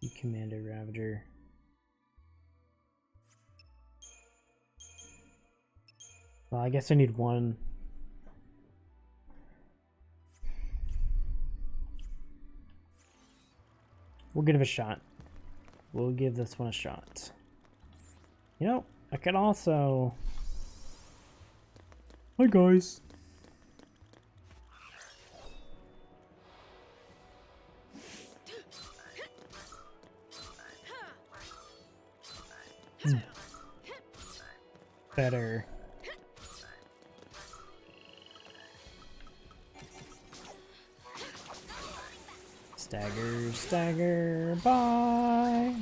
A: You Commander Ravager. Well, I guess I need 1. We'll give it a shot. We'll give this one a shot. You know, I could also... Hi guys. Better. Stagger, stagger, bye.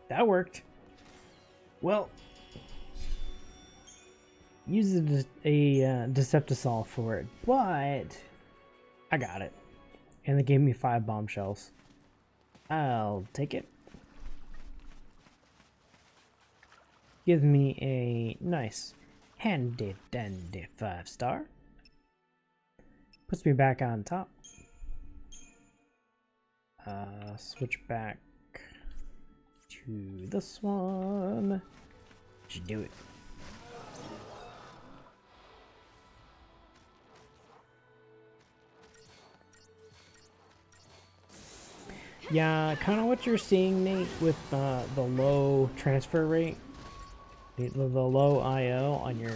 A: That worked. Well, use a Deceptisol for it, but I got it. And they gave me 5 bombshells. I'll take it. Give me a nice handy dandy 5-star. Puts me back on top. Switch back to this one. Should do it. Yeah, kind of what you're seeing, Nate, with the low transfer rate The low IO on your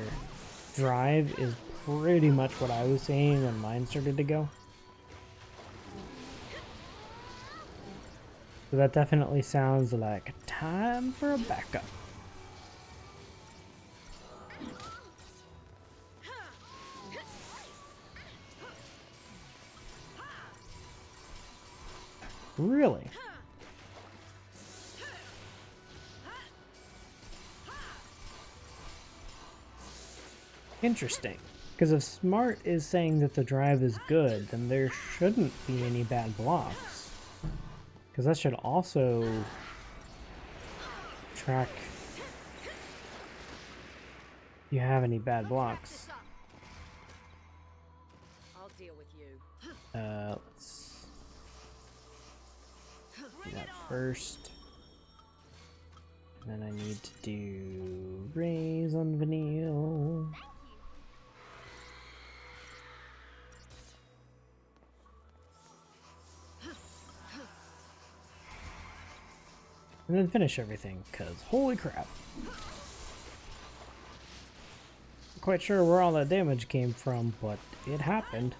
A: drive is pretty much what I was saying when mine started to go. So that definitely sounds like time for a backup. Really? Interesting. Because if Smart is saying that the drive is good, then there shouldn't be any bad blocks. Because that should also track if you have any bad blocks.
E: I'll deal with you.
A: Let's do that first. And then I need to do raise on Vanille. And then finish everything, because holy crap. Not quite sure where all that damage came from, but it happened.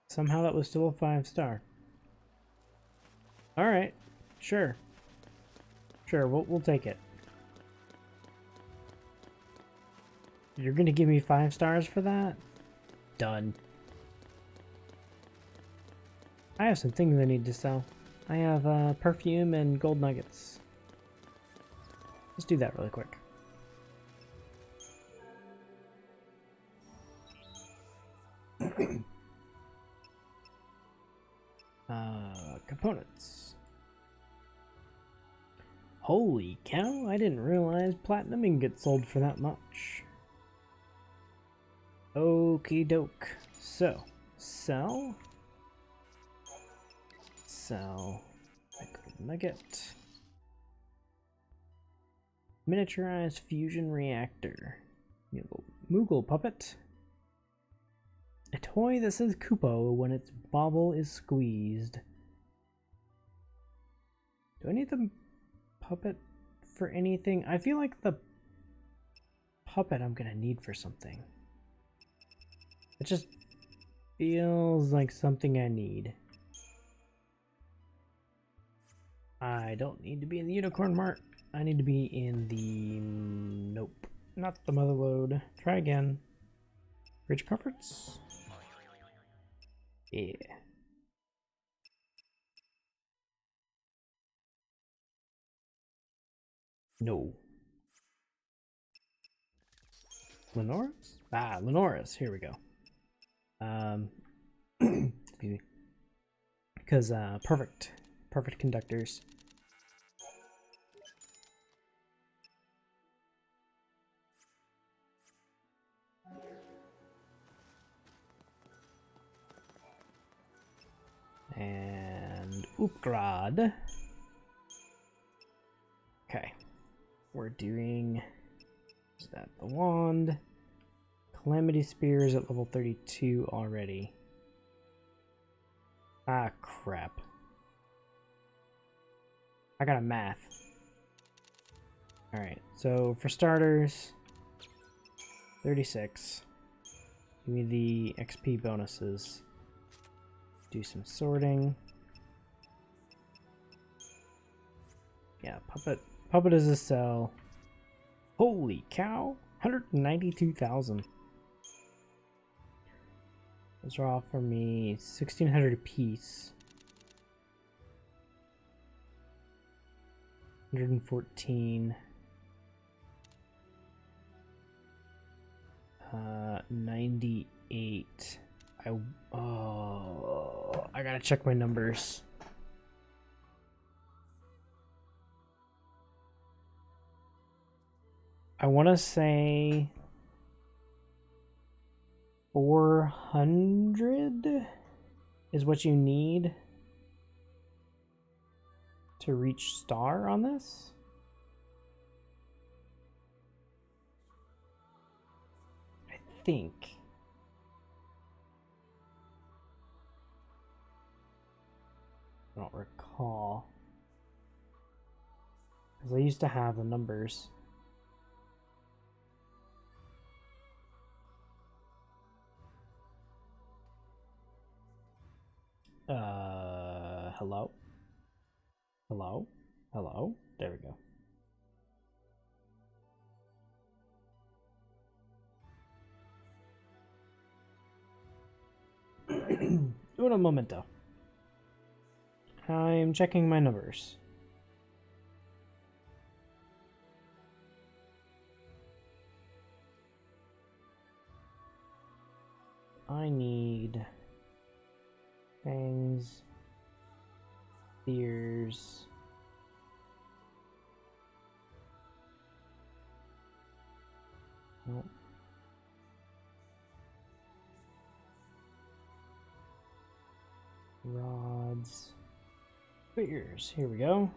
A: Somehow that was still a 5-star. Alright, sure. Sure, we'll take it. You're gonna give me 5 stars for that? Done. I have some things I need to sell. I have perfume and gold nuggets. Let's do that really quick. Components. Holy cow, I didn't realize platinum ingots sold for that much. Okie doke. So, sell. Sell. Nugget. Miniaturized fusion reactor. Moogle puppet. A toy that says Koopo when its bobble is squeezed. Do I need the puppet for anything? I feel like the puppet I'm gonna need for something. It just feels like something I need. I don't need to be in the Unicorn Mart. I need to be in the... Nope. Not the Motherlode. Try again. Rich comforts? Yeah. No. Lenora's? Ah, Lenora's. Here we go. Excuse me. Because, perfect. Perfect conductors. And Upgrad. Okay. We're doing... Is that the wand? Calamity Spears at level 32 already. Ah, crap. I got a math. Alright, so for starters, 36. Give me the XP bonuses. Do some sorting. Yeah, Puppet is a sell. Holy cow! 192,000. Those are all for me. 1,600 apiece. 114. 98. I gotta check my numbers. I want to say 400 is what you need to reach star on this. I think. I don't recall. Because I used to have the numbers. Hello? Hello? Hello? There we go. Un momento. I'm checking my numbers. I need fangs, spears, nope. Rods, spears, here we go.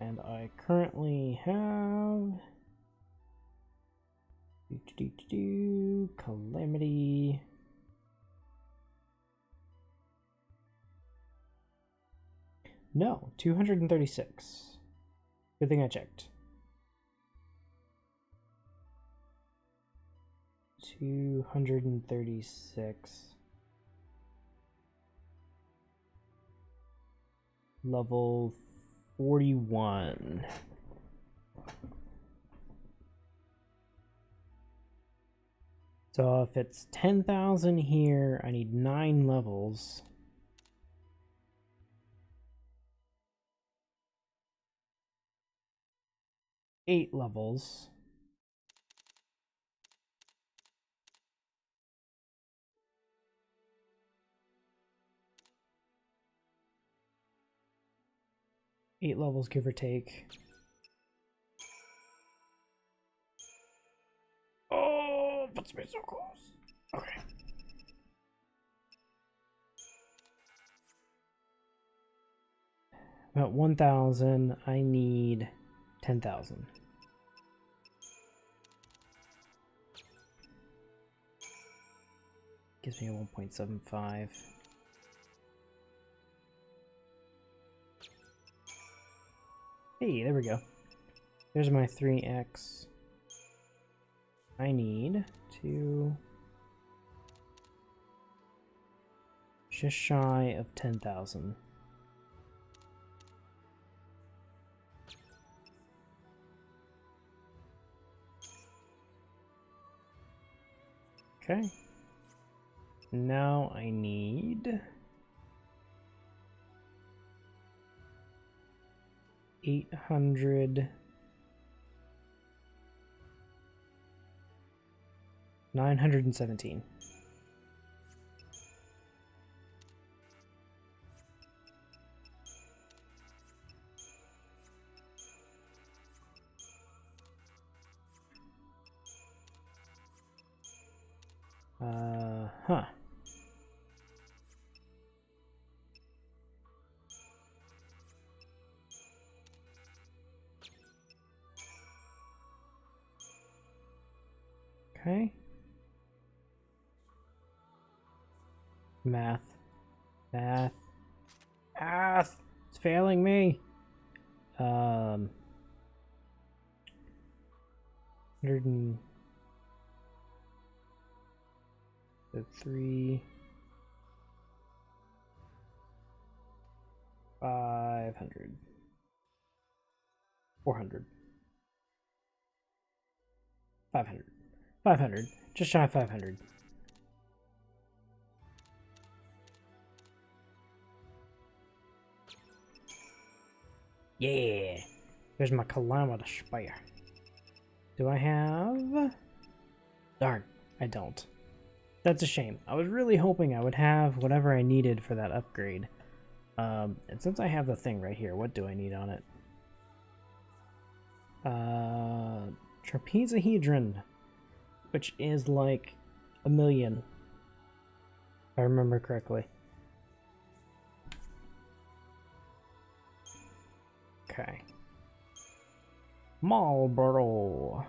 A: And I currently have Calamity. No, 236. Good thing I checked. 236. Level 41. So if it's 10,000 here, I need 9 levels. Eight levels. Eight levels, give or take. Oh, puts me so close. Okay. About 1,000. I need 10,000. Gives me a 1.75. Hey, there we go. There's my 3x. I need to just shy of 10,000. Okay. Now I need 800, 917. Huh. Okay. Math. Math. Math! It's failing me! 103. 500. 400. 500. 500. Just shy of 500. Yeah! There's my Calamity Spear. Do I have... Darn, I don't. That's a shame. I was really hoping I would have whatever I needed for that upgrade. And since I have the thing right here, what do I need on it? Trapezahedron, which is like 1,000,000, if I remember correctly. Okay. Marlboro.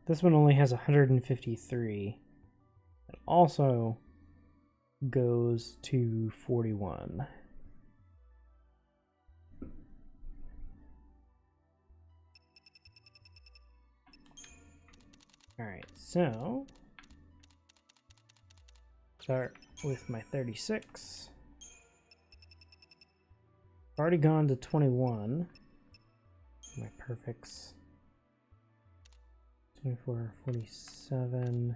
A: This one only has 153. It also goes to 41. Alright, so start with my 36. Already gone to 21. My perfects. 24, 47.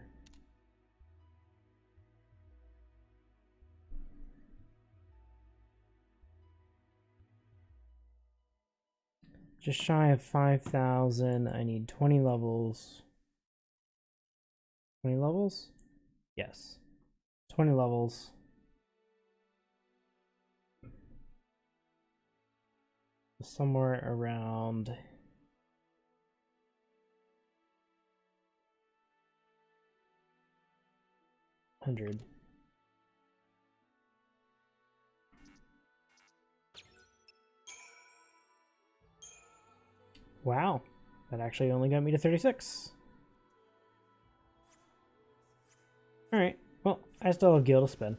A: Just shy of 5,000. I need 20 levels. 20 levels? Yes. 20 levels. Somewhere around 100. Wow, that actually only got me to 36. Alright, well, I still have gil to spend.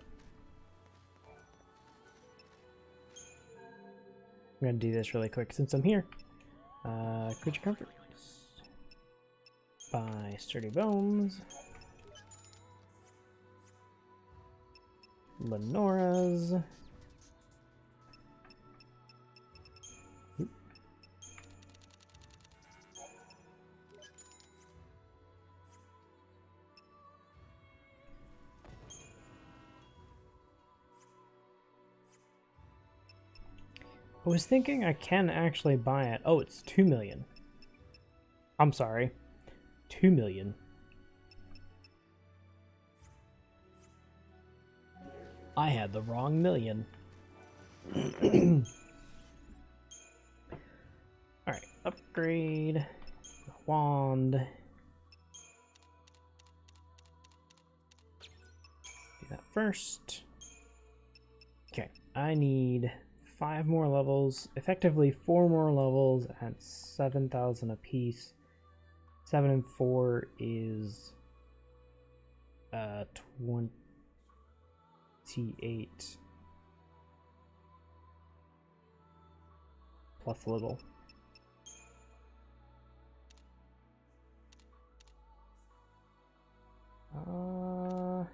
A: I'm gonna do this really quick since I'm here. Creature comforts. Buy sturdy bones. Lenora's. Oop. I was thinking I can actually buy it. Oh, it's 2 million. I'm sorry. 2 million. I had the wrong million. Alright, upgrade. Wand. Do that first. Okay, I need 5 more levels. Effectively 4 more levels at 7,000 apiece. 7 and 4 is 28 plus a little. Uh,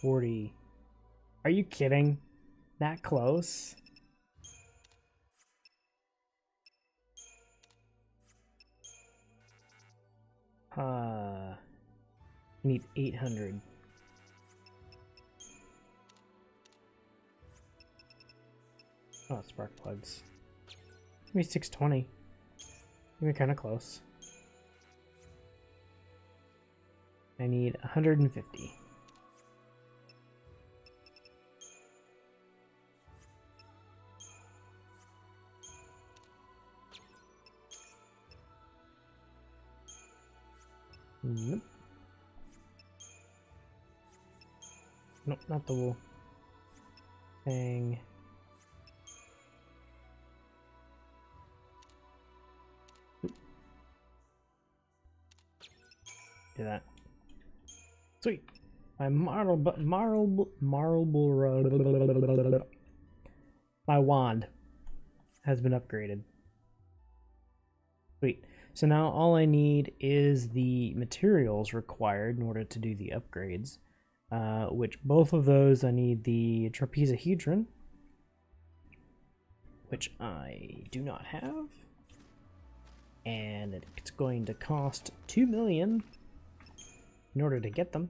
A: 40. Are you kidding? That close? I need 800. Oh, spark plugs. Give me 620. Give me kind of close. I need 150. Nope. Nope, not the wool. Thing. Do that. Sweet. My my wand has been upgraded. Sweet. So now all I need is the materials required in order to do the upgrades, which both of those I need the trapezohedron, which I do not have, and it's going to cost 2 million in order to get them.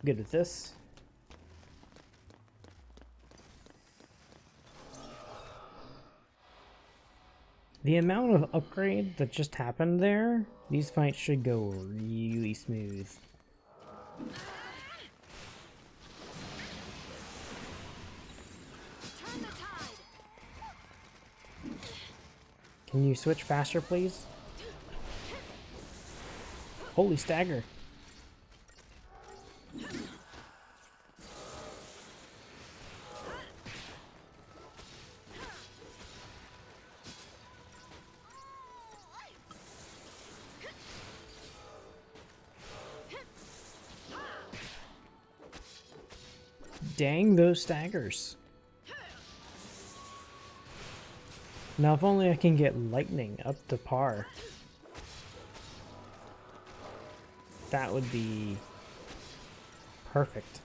A: Good with this. The amount of upgrade that just happened there, these fights should go really smooth. Can you switch faster, please? Holy stagger. Dang those staggers. Now if only I can get lightning up to par. That would be perfect.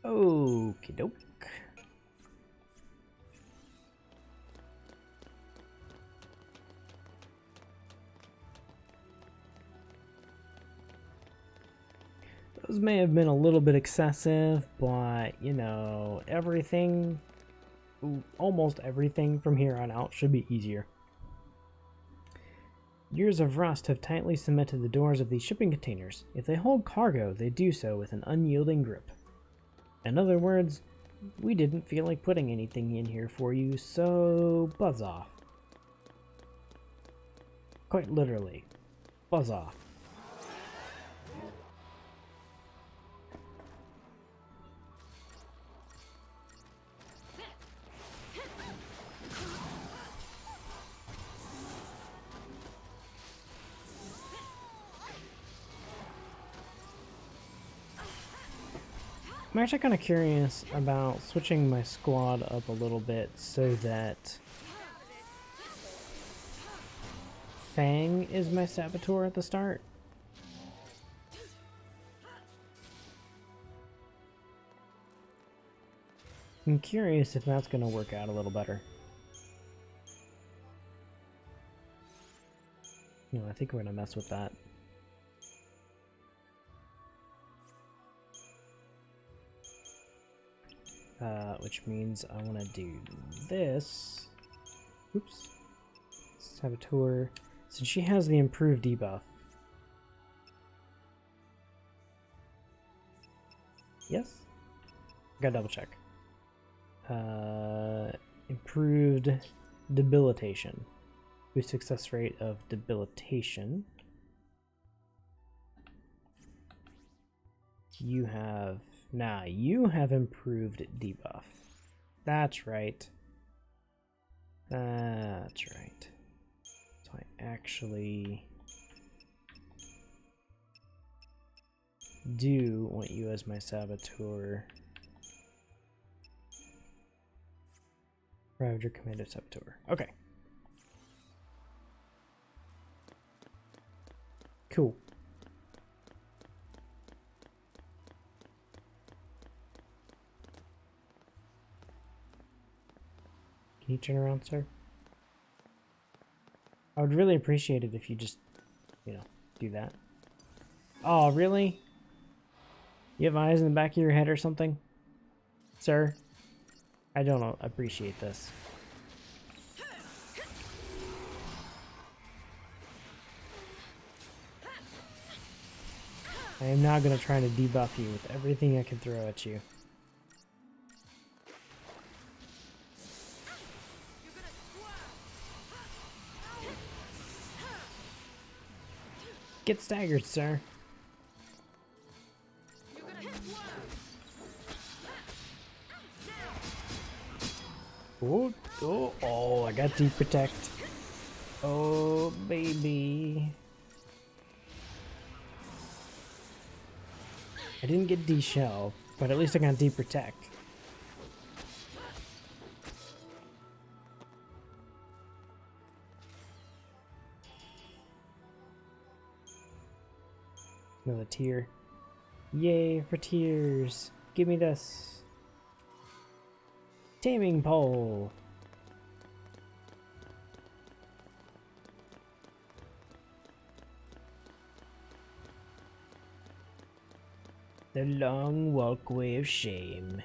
A: Okie doke. Those may have been a little bit excessive, but you know, everything, almost everything from here on out should be easier. Years of rust have tightly cemented the doors of these shipping containers. If they hold cargo, they do so with an unyielding grip. In other words, we didn't feel like putting anything in here for you, so buzz off. Quite literally, buzz off. I'm actually kind of curious about switching my squad up a little bit so that Fang is my saboteur at the start. I'm curious if that's going to work out a little better. No, I think we're going to mess with that. Which means I want to do this. Oops. Saboteur. Since she has the improved debuff. Yes? Gotta double check. Improved debilitation. Boost success rate of debilitation. You have... Nah, you have improved debuff. That's right. That's right. So I actually do want you as my saboteur. Ravager Commander Saboteur. Okay. Cool. Can you turn around, sir? I would really appreciate it if you just, you know, do that. Oh, really? You have eyes in the back of your head or something? Sir? I don't appreciate this. I am now going to try to debuff you with everything I can throw at you. Get staggered, sir. Oh, I got deep protect. Oh, baby. I didn't get D-shell, but at least I got deep protect. Another tear. Yay for tears. Give me this. Taming pole. The long walkway of shame.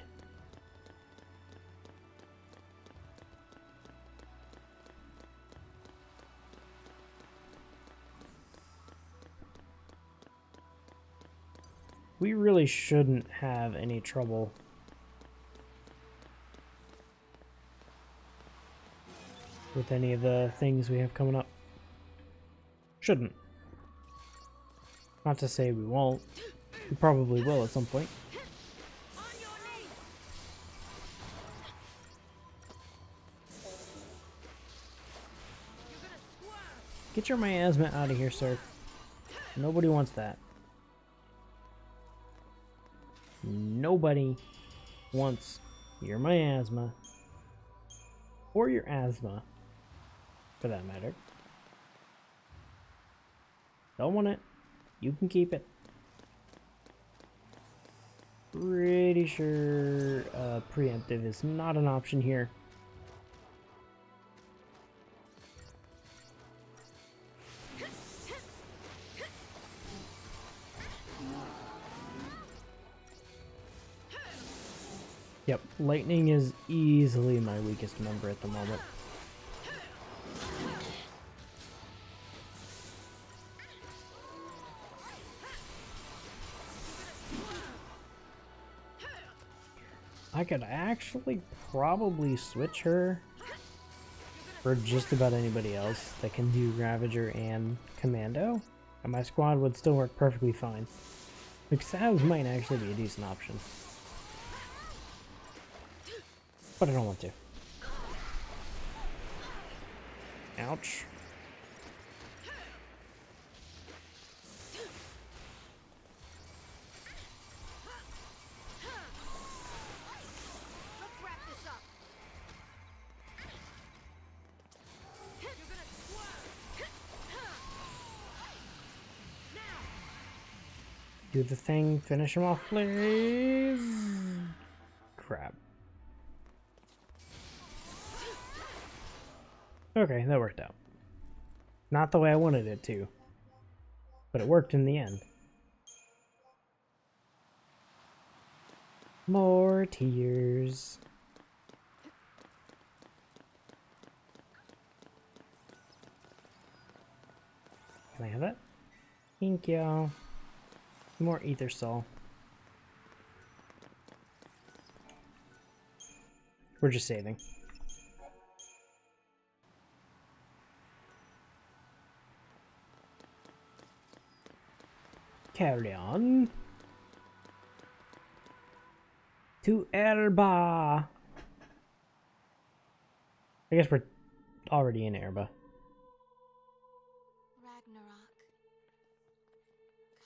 A: We really shouldn't have any trouble with any of the things we have coming up. Shouldn't. Not to say we won't. We probably will at some point. Get your miasma out of here, sir. Nobody wants that. Nobody wants your miasma. Or your asthma, for that matter. Don't want it. You can keep it. Pretty sure preemptive is not an option here. Yep, lightning is easily my weakest member at the moment. I could actually probably switch her for just about anybody else that can do Ravager and Commando, and my squad would still work perfectly fine. XIII might actually be a decent option. But I don't want to. Ouch.
D: Let's wrap this up. You're gonna
A: Do the thing, finish him off, please. Crap. Okay, that worked out. Not the way I wanted it to, but it worked in the end. More tears. Can I have that? Thank you. More ether soul. We're just saving. Carry on. To Erba. I guess we're already in Erba.
D: Ragnarok.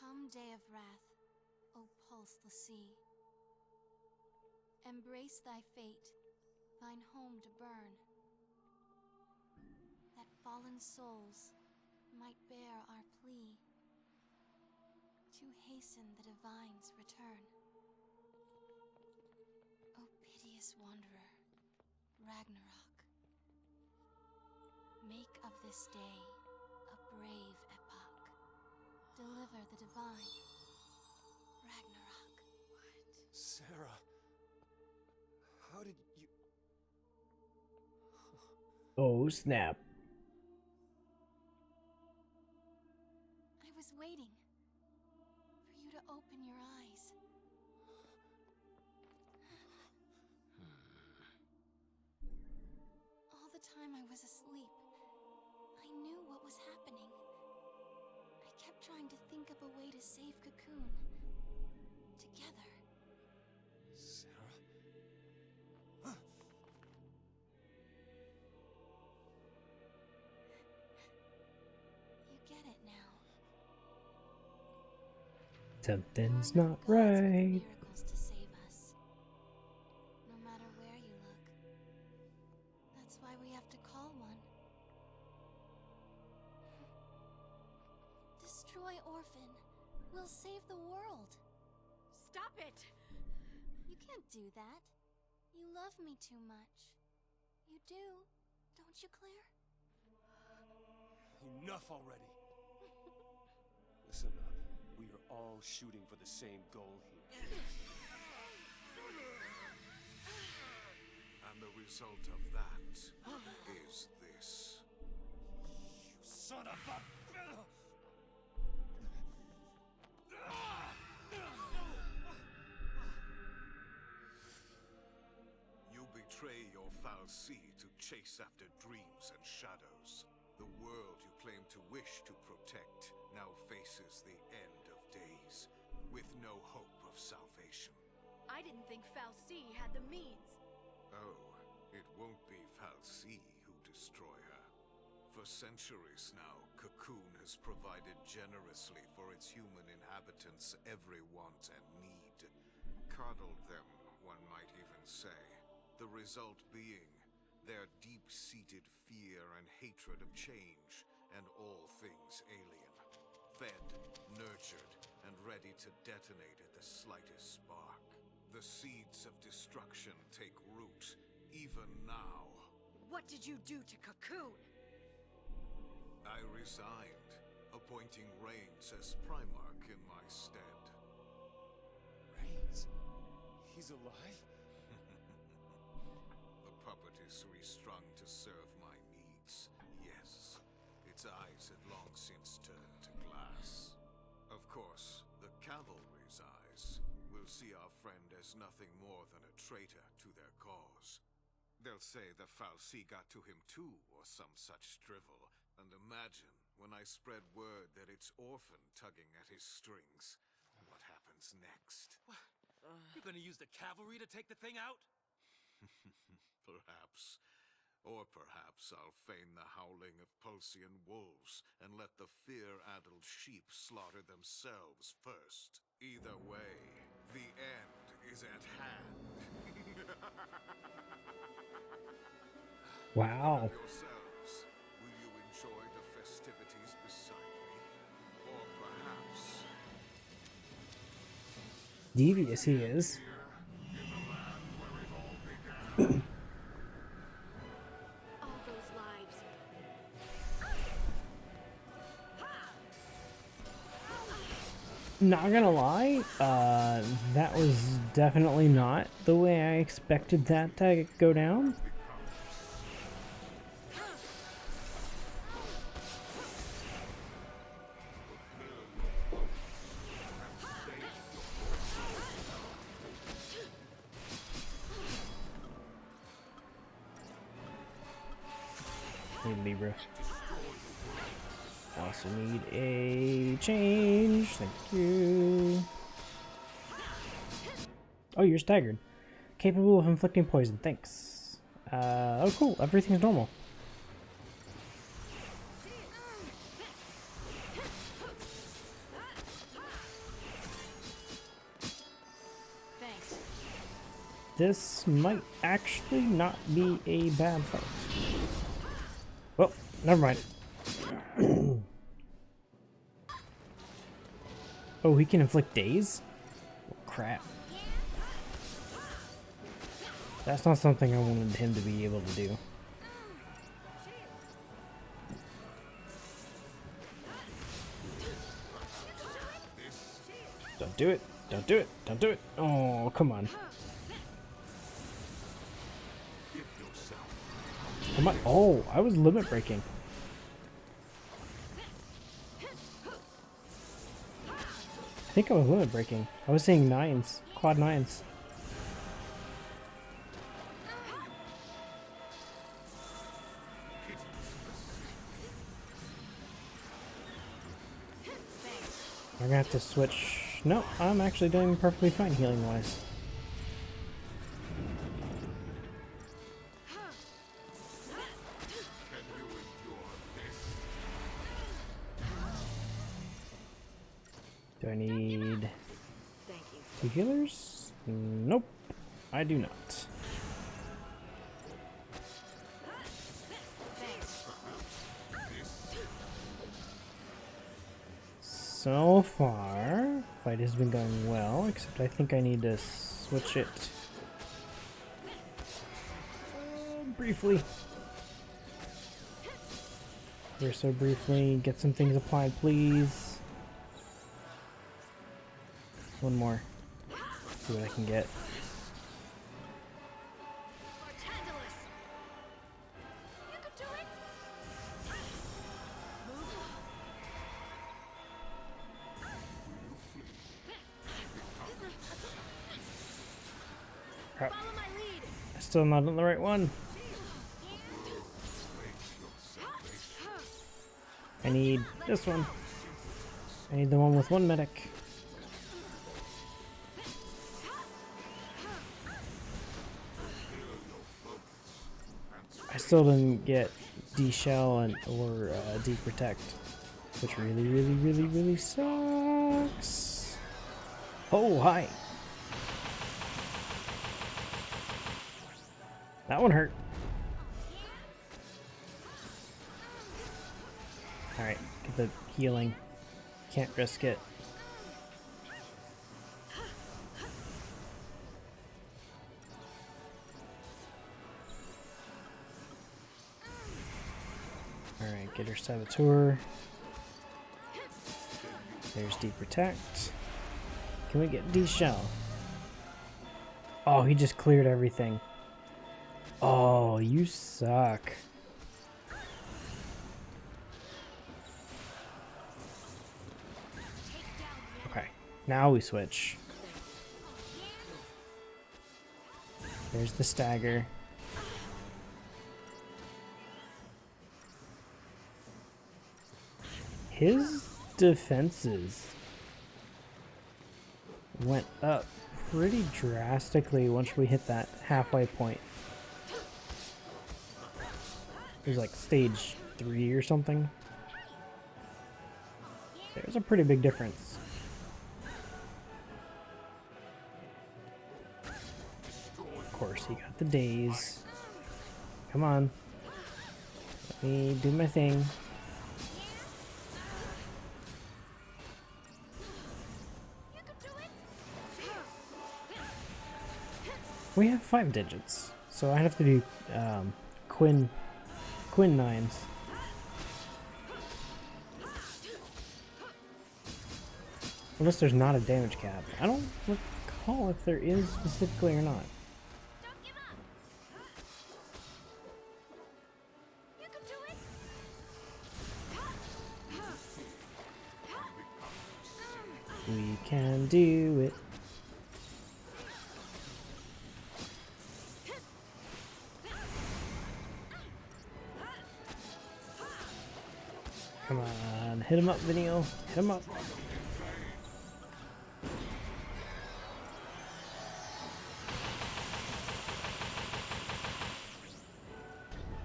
D: Come, day of wrath, O pulse the sea. Embrace thy fate, thine home to burn, that fallen souls might bear our plea to hasten the divine's return. O piteous wanderer, Ragnarok, make of this day a brave epoch. Deliver the divine, Ragnarok. What?
G: Sarah, how did you...
A: Oh, snap.
D: I was waiting for you to open your eyes. All the time I was asleep, I knew what was happening. I kept trying to think of a way to save Cocoon. Together.
G: Sarah?
D: You get it now.
A: Something's
D: There are no
A: not
D: gods with
A: right.
D: miracles to save us. No matter where you look. That's why we have to call one. Destroy Orphan. We'll save the world.
H: Stop it!
D: You can't do that. You love me too much. You do, don't you, Claire?
G: Enough already. Listen up. We are all shooting for the same goal here.
I: And the result of that is this.
G: You son of a...
I: You betray your fal'Cie to chase after dreams and shadows. The world you claim to wish to protect now faces the end of days, with no hope of salvation.
H: I didn't think fal'Cie had the means.
I: Oh, it won't be fal'Cie who destroy her. For centuries now, Cocoon has provided generously for its human inhabitants every want and need. Coddled them, one might even say. The result being their deep-seated fear and hatred of change and all things alien. Fed, nurtured, and ready to detonate at the slightest spark. The seeds of destruction take root, even now.
H: What did you do to Cocoon?
I: I resigned, appointing Reigns as Primarch in my stead.
G: Reigns? He's alive?
I: The puppet is restrung to serve my needs. Yes, its eyes had long since turned to glass. Of course, the cavalry's eyes will see our friend as nothing more than a traitor to their cause. They'll say the Fal'Cie got to him too, or some such drivel. And imagine when I spread word that it's Orphan tugging at his strings. What happens next?
B: You're gonna use the cavalry to take the thing out?
I: Perhaps. Or perhaps I'll feign the howling of Pulsian wolves and let the fear-addled sheep slaughter themselves first. Either way, the end is at hand.
A: Wow.
I: Yourselves, will you enjoy the festivities beside me? Or perhaps...
A: Devious he is.
H: All those lives.
A: Not gonna lie, that was definitely not the way I expected that to go down. Need Libra. I also need a change. Thank you. Oh, you're staggered. Capable of inflicting poison. Thanks. Oh, cool. Everything's normal.
H: Thanks.
A: This might actually not be a bad fight. Well, never mind. Oh, he can inflict daze? Oh, crap. That's not something I wanted him to be able to do. Don't do it. Don't do it. Don't do it. Oh, come on. Come on. Oh, I was limit breaking. I think I was limit breaking. I was seeing nines, quad nines. I'm gonna have to switch. No, I'm actually doing perfectly fine healing wise. Do I need
E: Thank you.
A: two healers? Nope, I do not. So far, fight has been going well, except I think I need to switch it briefly. Here, so briefly, get some things applied, please. One more. See what I can get. Crap. Still not on the right one. I need this one. I need the one with one medic. I still didn't get D-shell and or D-protect, which really sucks. Oh, hi. That one hurt. Alright, get the healing. Can't risk it. Alright, get her Saboteur. There's D-protect. Can we get D-shell? Oh, he just cleared everything. Oh, you suck. Okay, now we switch. There's the stagger. His defenses went up pretty drastically once we hit that halfway point. It was like stage 3 or something. There's a pretty big difference. Of course, he got the daze. Come on. Let me do my thing. We have 5 digits, so I have to do Quinn 9s. Unless there's not a damage cap. I don't recall if there is specifically or not. We can do it. Come on, hit him up, Vinny-O. Hit him up.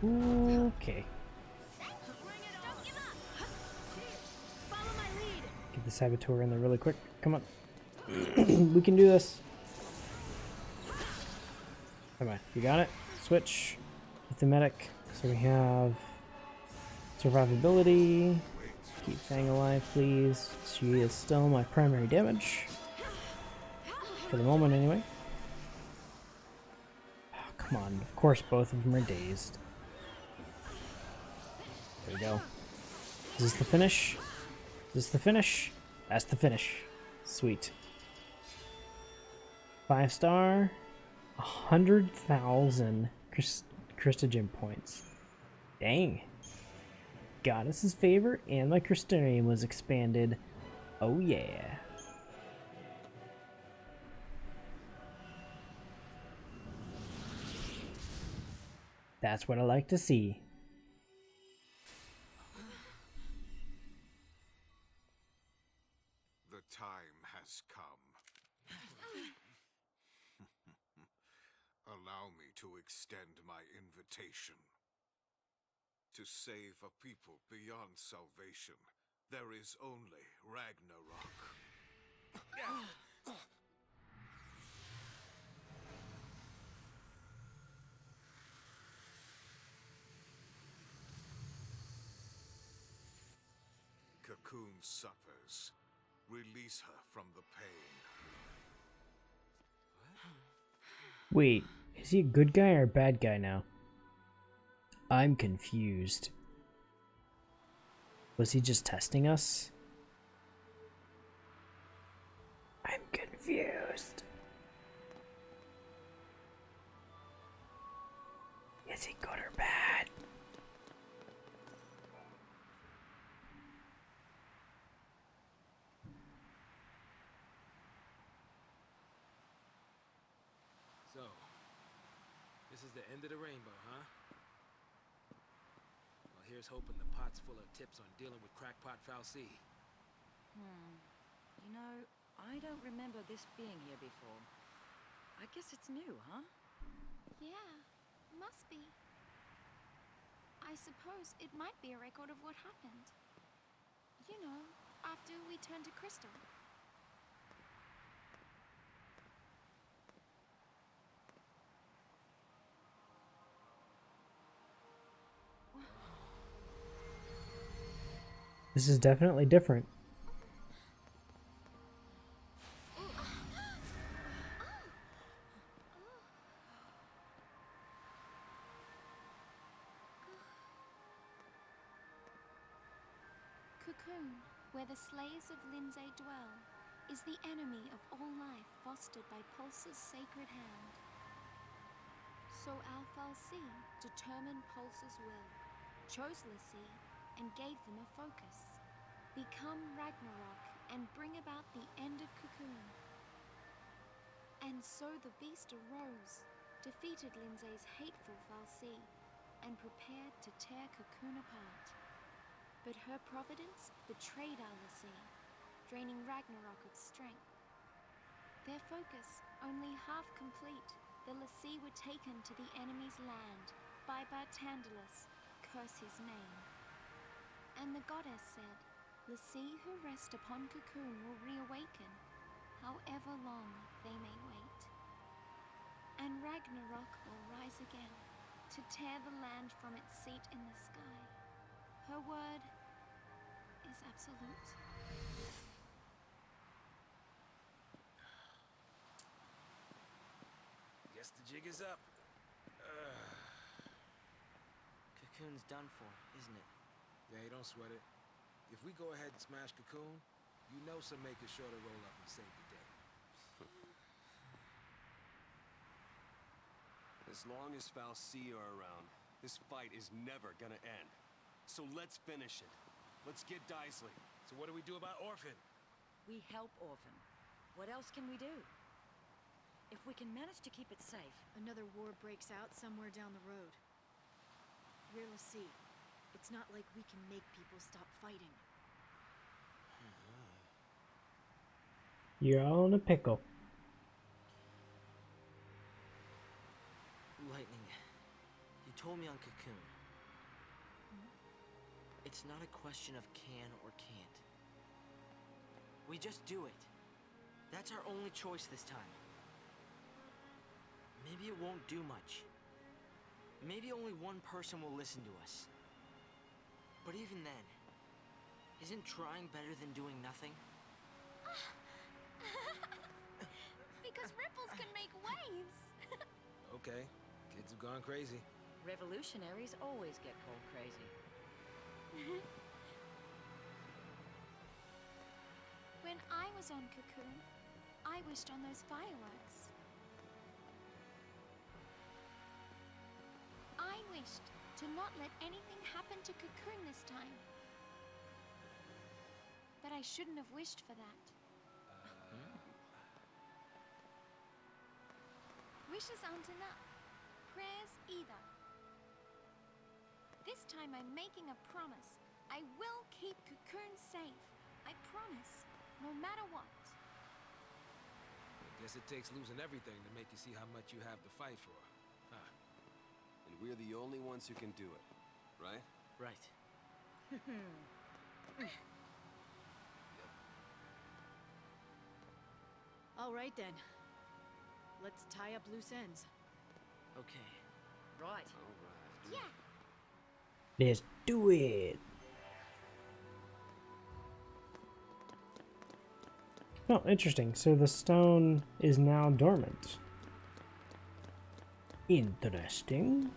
A: Okay. Get the Saboteur in there really quick. Come on. We can do this. Come on, you got it? Switch with the medic. So we have survivability. Keep Fang alive, please. She is still my primary damage. For the moment, anyway. Oh, come on. Of course, both of them are dazed. There we go. Is this the finish? Is this the finish? That's the finish. Sweet. 5-star. 100,000 Christogen points. Dang. Goddess's favor and my Crystarium was expanded. Oh yeah. That's what I like to see.
I: The time has come. Allow me to extend my invitation. To save a people beyond salvation, there is only Ragnarok. Cocoon suffers. Release her from the pain.
A: Wait, is he a good guy or a bad guy now? I'm confused. Was he just testing us? I'm confused. Is he good or bad?
B: So, this is the end of the rainbow, huh? Well, here's hoping the pot's full of tips on dealing with crackpot Fal'Cie.
E: You know, I don't remember this being here before. I guess it's new, huh?
D: Yeah, must be. I suppose it might be a record of what happened. You know, after we turned to crystal.
A: This is definitely different.
D: Cocoon, where the slaves of Linty dwell, is the enemy of all life fostered by Pulse's sacred hand. So our Fal'Cie determined Pulse's will, chose l'Cie, and gave them a focus. Become Ragnarok and bring about the end of Cocoon. And so the beast arose, defeated Linty's hateful Fal'Cie, and prepared to tear Cocoon apart. But her providence betrayed our l'Cie, draining Ragnarok of strength. Their focus only half complete, the l'Cie were taken to the enemy's land by Bartandalus, curse his name. And the goddess said, l'Cie who rest upon Cocoon will reawaken, however long they may wait. And Ragnarok will rise again, to tear the land from its seat in the sky. Her word is absolute.
B: Guess the jig is up.
C: Cocoon's done for, isn't it?
B: Yeah, don't sweat it. If we go ahead and smash Cocoon, you know some makers sure to roll up and save the day.
G: As long as Fal'Cie are around, this fight is never gonna end. So let's finish it. Let's get Daisley.
B: So what do we do about Orphan?
E: We help Orphan. What else can we do? If we can manage to keep it safe.
H: Another war breaks out somewhere down the road. We're l'Cie. It's not like we can make people stop fighting.
A: You're all in a pickle.
C: Lightning, you told me on Cocoon. It's not a question of can or can't. We just do it. That's our only choice this time. Maybe it won't do much. Maybe only one person will listen to us. But even then, isn't trying better than doing nothing?
D: Because ripples can make waves.
B: Okay, kids have gone crazy.
E: Revolutionaries always get cold crazy.
D: When I was on Cocoon, I wished on those fireworks. I wished to not let anything happen to Cocoon this time. But I shouldn't have wished for that. Wishes aren't enough. Prayers either. This time I'm making a promise. I will keep Cocoon safe. I promise, no matter what.
B: I guess it takes losing everything to make you see how much you have to fight for. Huh.
G: And we're the only ones who can do it, right?
C: Right.
H: All right then. Let's tie up loose ends.
C: Okay.
E: Right.
G: All right.
D: Yeah.
A: Let's do it. Oh, interesting. So the stone is now dormant. Interesting.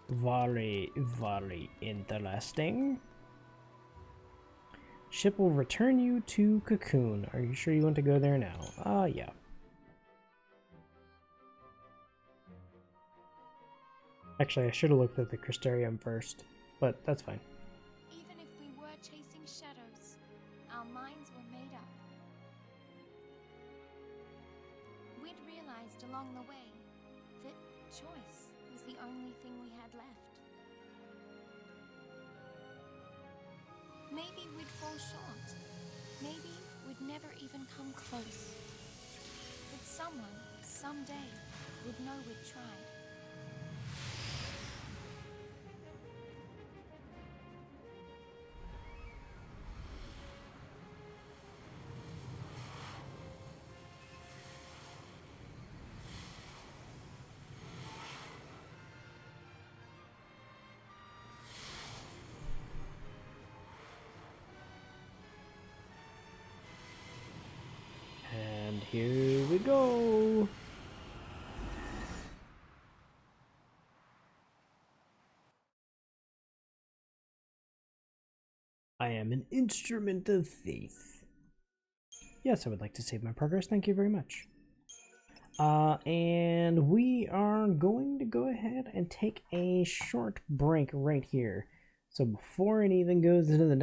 A: Very, very interesting. Ship will return you to Cocoon. Are you sure you want to go there now? Yeah. Actually, I should have looked at the Crystarium first, but that's fine.
D: Even if we were chasing shadows, our minds were made up. We'd realized along the way that choice was the only thing we had left. Maybe we'd fall short. Maybe we'd never even come close. But someone, someday, would know we'd tried.
A: Here we go. I am an instrument of faith. Yes, I would like to save my progress. Thank you very much. And we are going to go ahead and take a short break right here. So before it even goes into the next